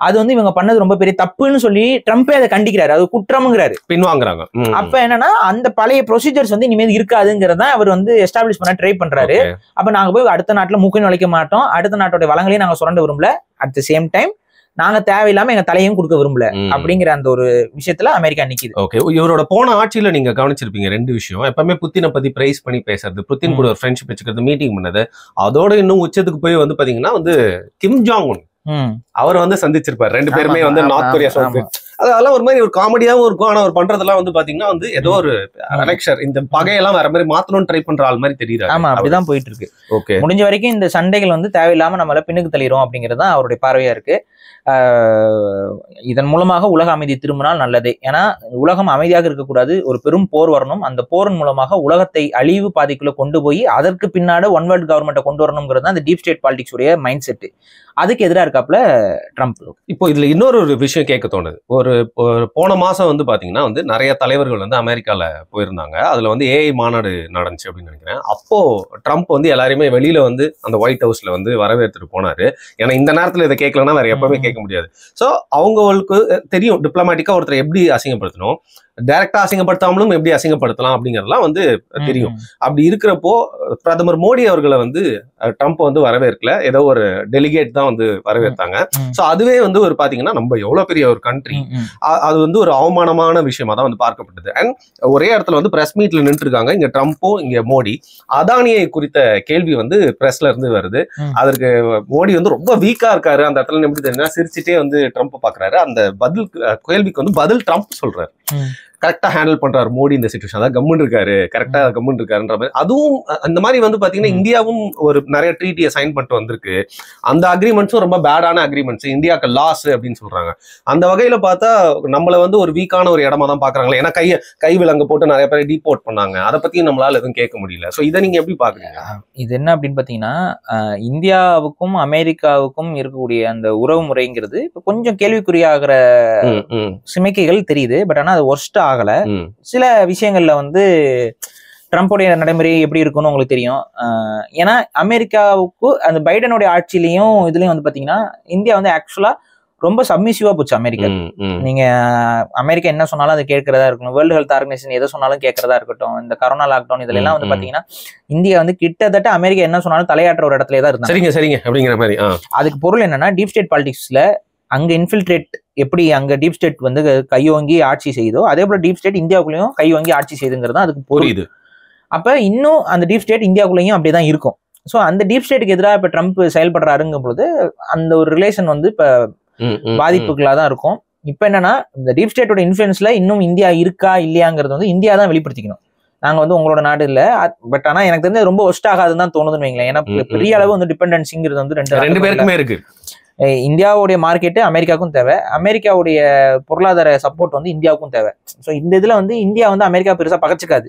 அது வந்து இவங்க பண்ணது ரொம்ப பெரிய தப்புன்னு சொல்லி ட்ரம்பே அதை கண்டிக்கிறாரு. அது குற்றம்ங்கிறாரு, பின்வாங்குறாங்க. அப்ப என்னன்னா அந்த பழைய ப்ரொசீஜர்ஸ் வந்து இனிமேல் இருக்காதுங்கிறத அவர் வந்து எஸ்டாப்ளிஷ் பண்ண ட்ரை பண்றாரு. அப்ப நாங்க போய் அடுத்த நாட்டுல மூக்கையும் நுழைக்க மாட்டோம், அடுத்த நாட்டோட வளங்களையும் நாங்க சுரண்ட விரும்பல, அட் த சேம் டைம் நாங்க தேவையில்லாம எங்க தலையும் கொடுக்க விரும்பல அப்படிங்கிற அந்த ஒரு விஷயத்துல அமெரிக்கா நிக்குது. ஓகே, இவரோட போன ஆட்சியில நீங்க கவனிச்சிருப்பீங்க 2 விஷயம். எப்பவுமே புத்தினை பத்தி பிரைஸ் பண்ணி பேசுறது, புத்தின் கூட ஒரு ஃப்ரெண்ட்ஷிப் வச்சுக்கிறது, மீட்டிங் பண்ணது. அதோட இன்னும் உச்சத்துக்கு போய் வந்து பாத்தீங்கன்னா வந்து கிம் ஜாங் உன் அவர் வந்து சந்திச்சிருப்பாரு. 2 பேருமே வந்து நார்த் கொரியா அதெல்லாம் ஒரு மாதிரி ஒரு காமெடியாவும் இருக்கும். ஆனா அவர் பண்றதெல்லாம் வந்து பாத்தீங்கன்னா வந்து ஏதோ ஒரு அனெக்ஷர், இந்த பகையெல்லாம் வேற மாதிரி மாத்தணும்னு ட்ரை பண்ற ஆள் மாதிரி தெரியுது. ஆமா, அப்படிதான் போயிட்டு இருக்கு. ஓகே, முடிஞ்ச வரைக்கும் இந்த சண்டைகள் வந்து தேவையில்லாம நம்மள பின்னுக்கு தள்ளிரும் அப்படிங்கிறது தான் அவருடைய பார்வையா இருக்கு. இதன் மூலமாக உலக அமைதி திரும்பினால் நல்லதே. ஏன்னா உலகம் அமைதியாக இருக்கக்கூடாது, ஒரு பெரும் போர் வரணும். அந்த போரின் மூலமாக உலகத்தை அழிவு பாதைக்குள்ள கொண்டு போய் அதற்கு பின்னாடி ஒன் வேர்ல்ட் கவர்மெண்ட்டை கொண்டு வரணுங்கிறது அந்த டீப் ஸ்டேட் பாலிடிக்ஸ் உடைய மைண்ட் செட். அதுக்கு எதிராக இருக்காப்ல ட்ரம்ப். இப்போ இதுல இன்னொரு விஷயம் கேட்க தோணுது. ஒரு போன மாசம் வந்து பாத்தீங்கன்னா வந்து நிறைய தலைவர்கள் வந்து அமெரிக்கால போயிருந்தாங்க. அதுல வந்து ஏஐ மாநாடு நடந்துச்சு அப்படின்னு நினைக்கிறேன். அப்போ ட்ரம்ப் வந்து எல்லாருமே வெளியில வந்து அந்த ஒயிட் ஹவுஸ்ல வந்து வரவேற்றுட்டு போனாரு. ஏன்னா இந்த நேரத்துல இதை கேட்கலன்னா வேற எப்பவுமே கேட்க முடியாது. சோ அவங்களுக்கு தெரியும் டிப்ளமேட்டிக்கா ஒருத்தர் எப்படி அசிங்கப்படுத்தணும், டைரக்டா அசிங்கப்படுத்தாமலும் எப்படி அசிங்கப்படுத்தலாம் அப்படிங்கறதுலாம் வந்து தெரியும். அப்படி இருக்கிறப்போ பிரதமர் மோடி அவர்களை வந்து ட்ரம்ப் வந்து வரவேற்கல, ஏதோ ஒரு டெலிகேட் தான் வந்து வரவேற்றாங்க. சோ அதுவே வந்து ஒரு பாத்தீங்கன்னா நம்ம எவ்வளவு பெரிய ஒரு கண்ட்ரி, அது வந்து ஒரு அவமானமான விஷயமா தான் வந்து பார்க்கப்பட்டது. அண்ட் ஒரே இடத்துல வந்து பிரஸ் மீட்ல நின்று இருக்காங்க, இங்க ட்ரம்ப்பும் இங்க மோடி. அதானியை குறித்த கேள்வி வந்து பிரஸ்ல இருந்து வருது. அதற்கு மோடி வந்து ரொம்ப வீக்கா இருக்காரு. அந்த இடத்துல எப்படி தெரியுதுன்னா சிரிச்சுட்டே வந்து ட்ரம்ப் பாக்குறாரு. அந்த கேள்விக்கு வந்து பதில் ட்ரம்ப் சொல்றாரு. கரெக்டா ஹேண்டில் பண்றாரு மோடி இந்த சிச்சுவேஷன், அதாவது கம்முன்னு இருக்காரு, கரெக்டா கம்முன்னு இருக்காருன்ற மாதிரி. அதுவும் அந்த மாதிரி வந்து பாத்தீங்கன்னா இந்தியாவும் ஒரு நிறைய ட்ரீட்டியை சைன் பண்ணிட்டு வந்திருக்கு. அந்த அக்ரிமெண்ட்ஸும் ரொம்ப பேடான அக்ரிமெண்ட்ஸ், இந்தியாவுக்கு லாஸ் அப்படின்னு சொல்றாங்க. அந்த வகையில பார்த்தா நம்மள வந்து ஒரு வீக்கான ஒரு இடமா தான் பாக்குறாங்களே. ஏன்னா கை விலங்கு போட்டு நிறைய பேரை டீபோர்ட் பண்ணாங்க, அதை பத்தியும் நம்மளால எதுவும் கேட்க முடியல. சோ இதை நீங்க எப்படி பாக்குறீங்க? இது என்ன அப்படின்னு பாத்தீங்கன்னா, இந்தியாவுக்கும் அமெரிக்காவுக்கும் இருக்கக்கூடிய அந்த உறவு முறைங்கிறது இப்ப கொஞ்சம் கேள்விக்குறியாகிற சிமைக்கைகள் தெரியுது. பட் ஆனா அது ஒர்ஸ்ட் ஆகல. சில விஷயங்கள்ல வந்து ட்ரம்ப்புடைய நடைமுறை எப்படி இருக்கும்னு உங்களுக்கு தெரியும். ஏன்னா அமெரிக்காவுக்கு அந்த பைடனுடைய ஆட்சியிலையும் இதுலயும் வந்து பாத்தீங்கன்னா இந்தியா வந்து ஆக்சுவலா ரொம்ப சப்மிசிவா போச்சு அமெரிக்கா. நீங்க அமெரிக்கா என்ன சொன்னாலும் அதை கேட்கறதா இருக்கணும், வேர்ல்டு ஹெல்த் ஆர்கனைசேஷன் எதை சொன்னாலும் கேட்கறதா இருக்கட்டும், இந்த கரோனா லாக்டவுன் இதுல எல்லாம் வந்து பாத்தீங்கன்னா இந்தியா வந்து கிட்டத்தட்ட அமெரிக்கா என்ன சொன்னாலும் தலையாற்ற ஒரு இடத்துல தான் இருந்தாங்க. சரிங்க அப்படிங்கிற மாதிரி. அதுக்கு பொருள் என்னன்னா, டீப் ஸ்டேட் பாலிடிக்ஸ்ல அங்க இன்ஃபில்ட்ரேட் எப்படி அங்க டீப் ஸ்டேட் வந்து கையோங்கி ஆட்சி செய்தோ, அதே போல டீப் ஸ்டேட் இந்தியாவுக்குள்ளேயும் கையோங்கி ஆட்சி செய்துங்கிறது அதுக்கு புரியுது. அப்ப இன்னும் அந்த டீப் ஸ்டேட் இந்தியாவுக்குள்ளேயும் அப்படிதான் இருக்கும். ஸோ அந்த டீப் ஸ்டேட்டுக்கு எதிராக இப்ப ட்ரம்ப் செயல்படுறாருங்கும் பொழுது அந்த ஒரு ரிலேஷன் வந்து இப்ப பாதிப்புகளா தான் இருக்கும். இப்ப என்னன்னா, இந்த டீப் ஸ்டேட்டோட இன்ஃபுளுன்ஸ்ல இன்னும் இந்தியா இருக்கா இல்லையாங்கிறது வந்து இந்தியா தான் வெளிப்படுத்திக்கணும். நாங்க வந்து உங்களோட நாடு இல்ல. பட் ஆனா எனக்கு தெரிஞ்சது ரொம்ப ஒஸ்ட் ஆகாதுன்னு தான் தோணுதுன்னு வைங்களேன். ஏன்னா பெரிய அளவு வந்து டிபெண்டன்சிங்கிறது வந்து ரெண்டு பேருக்குமே இருக்கு. இந்தியாவுடைய மார்க்கெட்டு அமெரிக்காவுக்கும் தேவை, அமெரிக்காவுடைய பொருளாதார சப்போர்ட் வந்து இந்தியாவுக்கும் தேவை. ஸோ இந்த இதுல வந்து இந்தியா வந்து அமெரிக்கா பெருசா பகச்சுக்காது.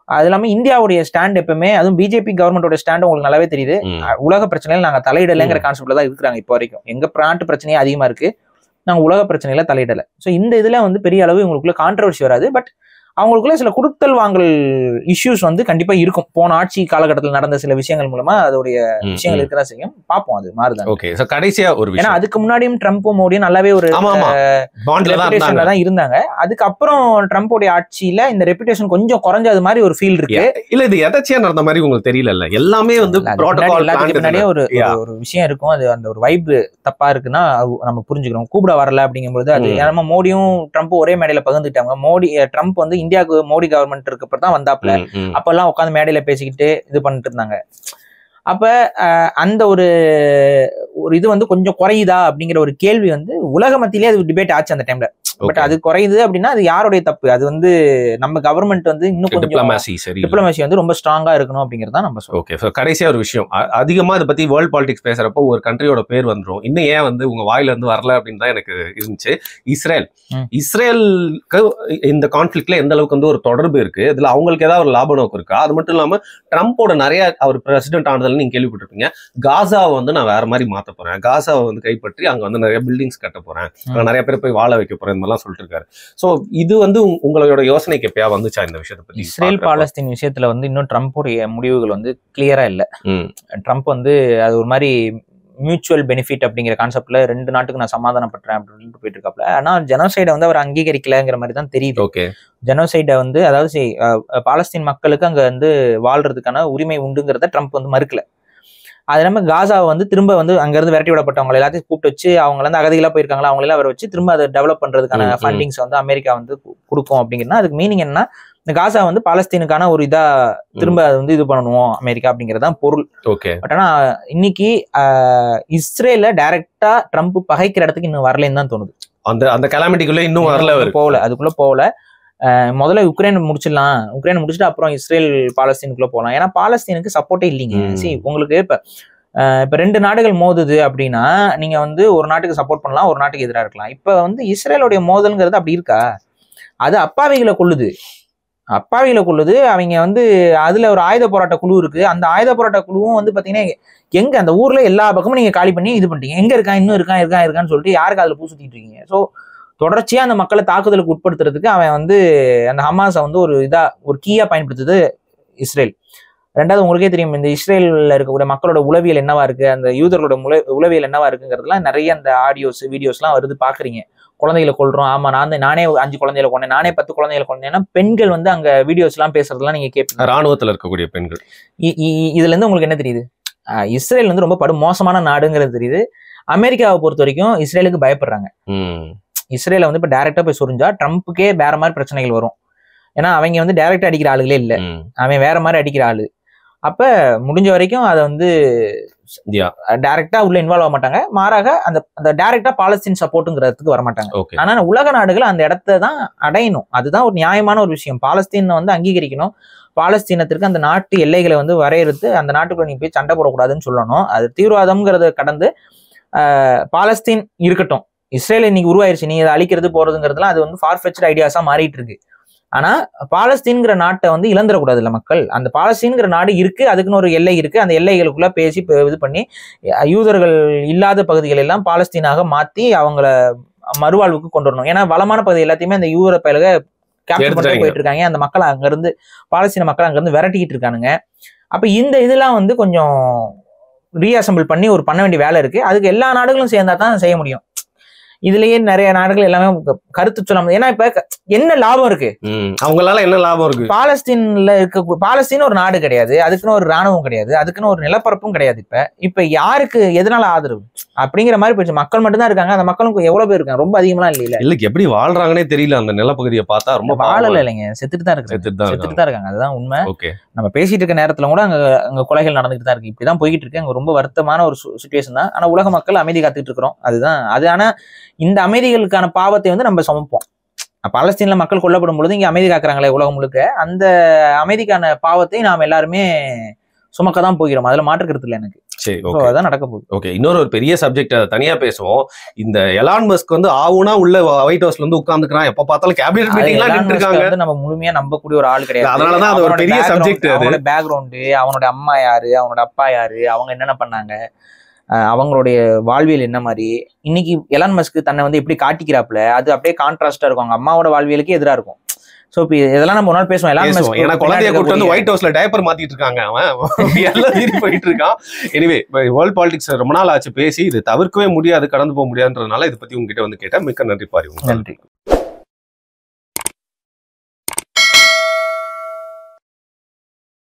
அது இல்லாம இந்தியாவுடைய ஸ்டாண்ட் எப்பவுமே, அதுவும் பிஜேபி கவர்மெண்டோட ஸ்டாண்ட் உங்களுக்கு நல்லாவே தெரியுது. உலக பிரச்சனையில நாங்க தலையிடலைங்கிற கான்செப்ட்ல தான் இருக்கிறாங்க இப்போ வரைக்கும். எங்க நாட்டு பிரச்சனையே அதிகமா இருக்கு, நாங்க உலக பிரச்சனையில தலையிடலை. ஸோ இந்த இதுல வந்து பெரிய அளவு உங்களுக்குள்ள கான்ட்ரவர்சி வராது. பட் அவங்களுக்குள்ள சில கொடுத்தல் வாங்கல் இஷ்யூஸ் வந்து கண்டிப்பா இருக்கும். போன ஆட்சி காலகட்டத்தில் நடந்த சில விஷயங்கள் மூலமா அதோடைய விஷயங்கள் இருக்கதான் செய்யும். பார்ப்போம் அது மாறுதான். ஓகே, சோ கடைசியா ஒரு விஷயம், ஏன்னா அதுக்கு முன்னாடியும் ட்ரம்ப்பும் மோடியும் நல்லாவே ஒரு ரெபுடேஷன்ல தான் இருந்தாங்க. அதுக்கப்புறம் ட்ரம்ப்போடைய ஆட்சியில இந்த ரெபுடேஷன் கொஞ்சம் குறைஞ்சது மாதிரி ஒரு ஃபீல் இருக்கு. இல்ல இது எதாச்சியா நடந்த மாதிரி உங்களுக்கு தெரியல, எல்லாமே வந்து எல்லாத்துக்கு முன்னாடியே ஒரு விஷயம் இருக்கும். அது அந்த ஒரு வைப் தப்பா இருக்குன்னா நம்ம புரிஞ்சுக்கணும். கூப்பிட வரல அப்படிங்கும்போது அது ஏன்னா மோடியும் ட்ரம்ப்பும் ஒரே மேடையில பகிர்ந்துட்டாங்க. ட்ரம்ப் வந்து இந்தியாவுக்கு மோடி கவர்மெண்ட் இருக்கப்பதான் தான் வந்தாப்ல. அப்பெல்லாம் உட்காந்து மேடையில பேசிக்கிட்டு இது பண்ணிட்டு இருந்தாங்க. அப்ப அந்த ஒரு இது வந்து கொஞ்சம் குறையுதா அப்படிங்கிற ஒரு கேள்வி வந்து உலக மத்தியிலே அது டிபேட் ஆச்சு அந்த டைம்ல. பட் அது குறையுது அப்படின்னா அது யாருடைய தப்பு? அது வந்து நம்ம கவர்மெண்ட் வந்து இன்னும் கொஞ்சம் டிப்ளமேசி வந்து ரொம்ப ஸ்ட்ராங்கா இருக்கணும் அப்படிங்கறத நம்ம சொல்றோம். ஓகே, கடைசியா ஒரு விஷயம், அதிகமா இதை பத்தி வேர்ல்ட் பாலிடிக்ஸ் பேசுறப்போ ஒரு கண்ட்ரியோட பேர் வந்துரும். இன்னும் ஏன் வந்து உங்க வாயில இருந்து வரல அப்படின்னு தான் எனக்கு இருந்துச்சு. இஸ்ரேலுக்கு இந்த கான்ஃபிளிக்ட்ல எந்த அளவுக்கு வந்து ஒரு தொடர்பு இருக்கு, இதுல அவங்களுக்கு ஏதாவது ஒரு லாப நோக்கம் இருக்கா? அது மட்டும் இல்லாம ட்ரம்ப்போட நிறைய அவர் பிரசிடென்ட் ஆனதுல நீங்க கேள்விப்பட்டிருப்பீங்க, காசாவை வந்து நான் வேற மாதிரி மாத்த போறேன், காசாவை வந்து கைப்பற்றி அங்க வந்து நிறைய பில்டிங்ஸ் கட்ட போறேன், நிறைய பேர் போய் வாழ வைக்க போறேன் சொல்லிட்டு இருக்காரு. சோ இது வந்து உங்களோட யோசனைக்கு எப்பயா வந்துச்சா இந்த விஷயத்தை பத்தி? இஸ்ரேல் பாலஸ்தீன் விஷயத்துல வந்து இன்னும் ட்ரம்ப்புடைய முடிவுகள் வந்து கிளியரா இல்ல. ட்ரம்ப் வந்து அது ஒரு மாதிரி மியூச்சுவல் பெனிஃபிட் அப்படிங்கிற கான்செப்ட்ல ரெண்டு நாட்டுக்கு நான் சமாதானப்படுறேன் அப்படின்னு போயிட்டு இருக்காப்ல. ஆனா ஜெனோசைடை வந்து அவர் அங்கீகரிக்கலங்கிற மாதிரி தான் தெரியுது. ஓகே, ஜெனோசைடை வந்து அதாவது பாலஸ்தீன் மக்களுக்கு அங்க வந்து வாழ்றதுக்கான உரிமை உண்டுங்கிறத ட்ரம்ப் வந்து மறுக்கல. அது இல்லாமல் காசாவை வந்து திரும்ப வந்து அங்கிருந்து விரட்டி விடப்பட்டவங்க எல்லாத்தையும் கூப்பிட்டு வச்சு அவங்க வந்து அகதிகளா போயிருக்காங்களா அவங்களெல்லாம் வர வச்சு திரும்ப அதை டெவலப் பண்றதுக்கான ஃபண்டிங்ஸ் வந்து அமெரிக்கா வந்து கொடுக்கும் அப்படிங்கிறனா அதுக்கு மீனிங் என்னன்னா, இந்த காசா வந்து பாலஸ்தீனுக்கான ஒரு இதா திரும்ப அது வந்து இது பண்ணணும் அமெரிக்கா அப்படிங்கறதான் பொருள். ஓகே, பட் ஆனா இன்னைக்கு இஸ்ரேல டைரக்டா ட்ரம்ப் பகைக்கிற இடத்துக்கு இன்னும் வரலன்னு தான் தோணுது. அந்த கலாமிட்டிக்குள்ள இன்னும் வரல, போகல, அதுக்குள்ள போகல. முதல்ல உக்ரைன் முடிச்சிடலாம், உக்ரைன் முடிச்சுட்டு அப்புறம் இஸ்ரேல் பாலஸ்தீனுக்குள்ள போகலாம். ஏன்னா பாலஸ்தீனுக்கு சப்போர்ட்டே இல்லைங்க. சரி, உங்களுக்கு இப்ப ரெண்டு நாடுகள் மோதுது அப்படின்னா நீங்க வந்து ஒரு நாட்டுக்கு சப்போர்ட் பண்ணலாம், ஒரு நாட்டுக்கு எதிராக இருக்கலாம். இப்ப வந்து இஸ்ரேலுடைய மோதல்ங்கிறது அப்படி இருக்கா? அது அப்பாவிகளை கொள்ளுது. அவங்க வந்து அதுல ஒரு ஆயுத போராட்ட குழு இருக்கு. அந்த ஆயுத போராட்ட குழுவும் வந்து பாத்தீங்கன்னா எங்க அந்த ஊர்ல எல்லா பக்கமும் நீங்க காலி பண்ணி இது பண்ணிட்டீங்க. எங்க இருக்கான், இன்னும் இருக்கான்னு சொல்லிட்டு யாருக்கு அதுல பூ சுத்திட்டு இருக்கீங்க? ஸோ தொடர்ச்சியா அந்த மக்களை தாக்குதலுக்கு உட்படுத்துறதுக்கு அவன் வந்து அந்த ஹமாஸை வந்து ஒரு கீயா பயன்படுத்துது இஸ்ரேல். ரெண்டாவது உங்களுக்கே தெரியும், இந்த இஸ்ரேல்ல இருக்கக்கூடிய மக்களோட உளவியல் என்னவா இருக்கு, அந்த யூதர்களோட உளவியல் என்னவா இருக்குங்கிறதுலாம் நிறைய அந்த ஆடியோஸ் வீடியோஸ்லாம் வருது, பாக்குறீங்க. குழந்தைகளை கொள்றோம், ஆமா நானே 5 குழந்தைகளை கொண்டேன், நானே 10 குழந்தைகளை கொண்டேன்னா பெண்கள் வந்து அங்க வீடியோஸ் எல்லாம் பேசுறதுலாம் நீங்க கேட்பீங்க. ராணுவத்துல இருக்கக்கூடிய பெண்கள். இதுல இருந்து உங்களுக்கு என்ன தெரியுது? இஸ்ரேல் வந்து ரொம்ப மோசமான நாடுங்கிறது தெரியுது. அமெரிக்காவை பொறுத்த வரைக்கும் இஸ்ரேலுக்கு பயப்படுறாங்க. இஸ்ரேல வந்து இப்ப டைரக்டா போய் சொரிஞ்சா ட்ரம்ப்புக்கே வேற மாதிரி பிரச்சனைகள் வரும். ஏன்னா அவங்க வந்து டைரக்டா அடிக்கிற ஆளுகளே இல்ல, அவன் வேற மாதிரி அடிக்கிற ஆளு. அப்ப முடிஞ்ச வரைக்கும் அதை வந்து டைரக்டா உள்ள இன்வால்வ் ஆக மாட்டாங்க. மாறாக அந்த டைரக்டா பாலஸ்தீன் சப்போர்ட்டுங்கிறதுக்கு வர மாட்டாங்க. ஆனா உலக நாடுகள் அந்த இடத்த தான் அடையணும். அதுதான் ஒரு நியாயமான ஒரு விஷயம். பாலஸ்தீனை வந்து அங்கீகரிக்கணும். பாலஸ்தீனத்திற்கு அந்த நாட்டு எல்லைகளை வந்து வரையறுத்து அந்த நாட்டுக்குள்ள நீ போய் சண்டை போடக்கூடாதுன்னு சொல்லணும். அது தீவிரவாதம்ங்கிறத கடந்து பாலஸ்தீன் இருக்கட்டும், இஸ்ரேல் இன்னைக்கு உருவாயிருச்சு, நீ அதை அழிக்கிறது போறதுங்கிறதுலாம் அது வந்து ஃபார்ஃபெட்ச்டு ஐடியாஸா மாறிட்டு இருக்கு. ஆனா பாலஸ்தீன்கிற நாட்டை வந்து இழந்துடக்கூடாது இல்ல மக்கள். அந்த பாலஸ்தீன்கிற நாடு இருக்கு, அதுக்குன்னு ஒரு எல்லை இருக்கு. அந்த எல்லைகளுக்குள்ள பேசி இது பண்ணி யூதர்கள் இல்லாத பகுதிகள் எல்லாம் பாலஸ்தீனாக மாத்தி அவங்கள மறுவாழ்வுக்கு கொண்டு வரணும். ஏன்னா வளமான பகுதி எல்லாத்தையுமே அந்த யூத பயலுக கேப்சர் பண்ணி போயிட்டு இருக்காங்க. அந்த மக்களை அங்கிருந்து பாலஸ்தீன மக்களை அங்கிருந்து விரட்டிக்கிட்டு இருக்கானுங்க. அப்ப இந்த இதெல்லாம் வந்து கொஞ்சம் ரீஅசம்பிள் பண்ணி பண்ண வேண்டிய வேலை இருக்கு. அதுக்கு எல்லா நாடுகளும் சேர்ந்தா தான் செய்ய முடியும். இதுலயே நிறைய நாடுகள் எல்லாமே கருத்து சொல்ல முடியும். ஏன்னா இப்ப என்ன லாபம் இருக்கு, அவங்களால என்ன லாபம் இருக்கு? பாலஸ்தீன்ல இருக்க பாலஸ்தீன் ஒரு நாடு கிடையாது, அதுக்குன்னு ஒரு ராணுவம் கிடையாது, அதுக்குன்னு ஒரு நிலப்பரப்பும் கிடையாது. இப்ப யாருக்கு எதனால ஆதரவு அப்படிங்கிற மாதிரி போயிடுச்சு. மக்கள் மட்டும் தான் இருக்காங்க. அந்த மக்களுக்கு எவ்வளவு பேர் இருக்காங்க? ரொம்ப அதிகமா இல்ல எப்படி வாழ்றாங்கன்னே தெரியல. அந்த நிலப்பகுதியை பார்த்தா ரொம்ப வாழல இல்லைங்க, செத்துட்டு தான் இருக்காங்க. அதுதான் உண்மை. நம்ம பேசிட்டு இருக்க நேரத்துல கூட அங்க கொலைகள் நடந்துட்டு தான் இருக்கு. இப்படிதான் போய்கிட்டு இருக்கு. அங்க ரொம்ப வருத்தமான ஒரு சிச்சுவேஷன் தான். ஆனா உலக மக்கள் அமைதி காத்துட்டு இருக்கிறோம். அதுதான் அது. ஆனா இந்த அமைதிகளுக்கான பாவத்தை வந்து நம்ம சமைப்போம். பாலஸ்தீன்ல மக்கள் கொல்லப்படும் பொழுது இங்க அமைதி காக்குறாங்களே உலகம் முழுக்க, அந்த அமைதிக்கான பாவத்தை நாம் எல்லாருமே சுமக்கதான் போகிறோம். அதுல மாற்றுக்கிறது இல்லை எனக்கு. அதான் நடக்க போகுது. ஓகே, இன்னொரு ஒரு பெரிய சப்ஜெக்ட் தனியா பேசுவோம். இந்த எலான் மஸ்க் வந்து ஆவுனா உள்ள ஒயிட் ஹவுஸ்ல இருந்து உட்கார்ந்துக்கிறான். எப்ப பார்த்தாலும் கேபினெட் மீட்டிங்லாம் நின்னுட்டாங்க. நம்ம முழுமையா நம்பக்கூடிய ஒரு ஆள் கிடையாது. அதனாலதான் அது ஒரு பெரிய சப்ஜெக்ட். அவனோட பேக்ரவுண்ட், அவனோட அம்மா யாரு, அவனோட அப்பா யாரு, அவங்க என்னென்ன பண்ணாங்க, அவங்களுடைய வாழ்வியல் என்ன மாதிரி, இன்னைக்கு எலான் மஸ்க் தன்னை வந்து எப்படி காட்டிக்கிறாப்புல அது அப்படியே கான்ட்ராஸ்டா இருக்கும். அவங்க அம்மாவோட வாழ்வியலுக்கு எதிராக இருக்கும். சோ இப்ப இதெல்லாம் நம்ம ஒரு நாள் பேசுவோம். எலான் மஸ்க் ஏன்னா குழந்தைய கூட்டு வந்து ஒயிட் ஹவுஸ்ல டைப்பர் மாத்திட்டு இருக்காங்க. அவன் எல்லாம் மீறி போயிட்டு இருக்கான். எனிவே, வேர்ல்ட் பாலிடிக்ஸ் ரொம்ப நாள் ஆச்சு பேசி, இது தவிர்க்கவே முடியாது, கடந்து போக முடியாதுன்றதுனால இதை பத்தி உங்ககிட்ட வந்து கேட்டேன். மிக்க நன்றி பாரி. நன்றி.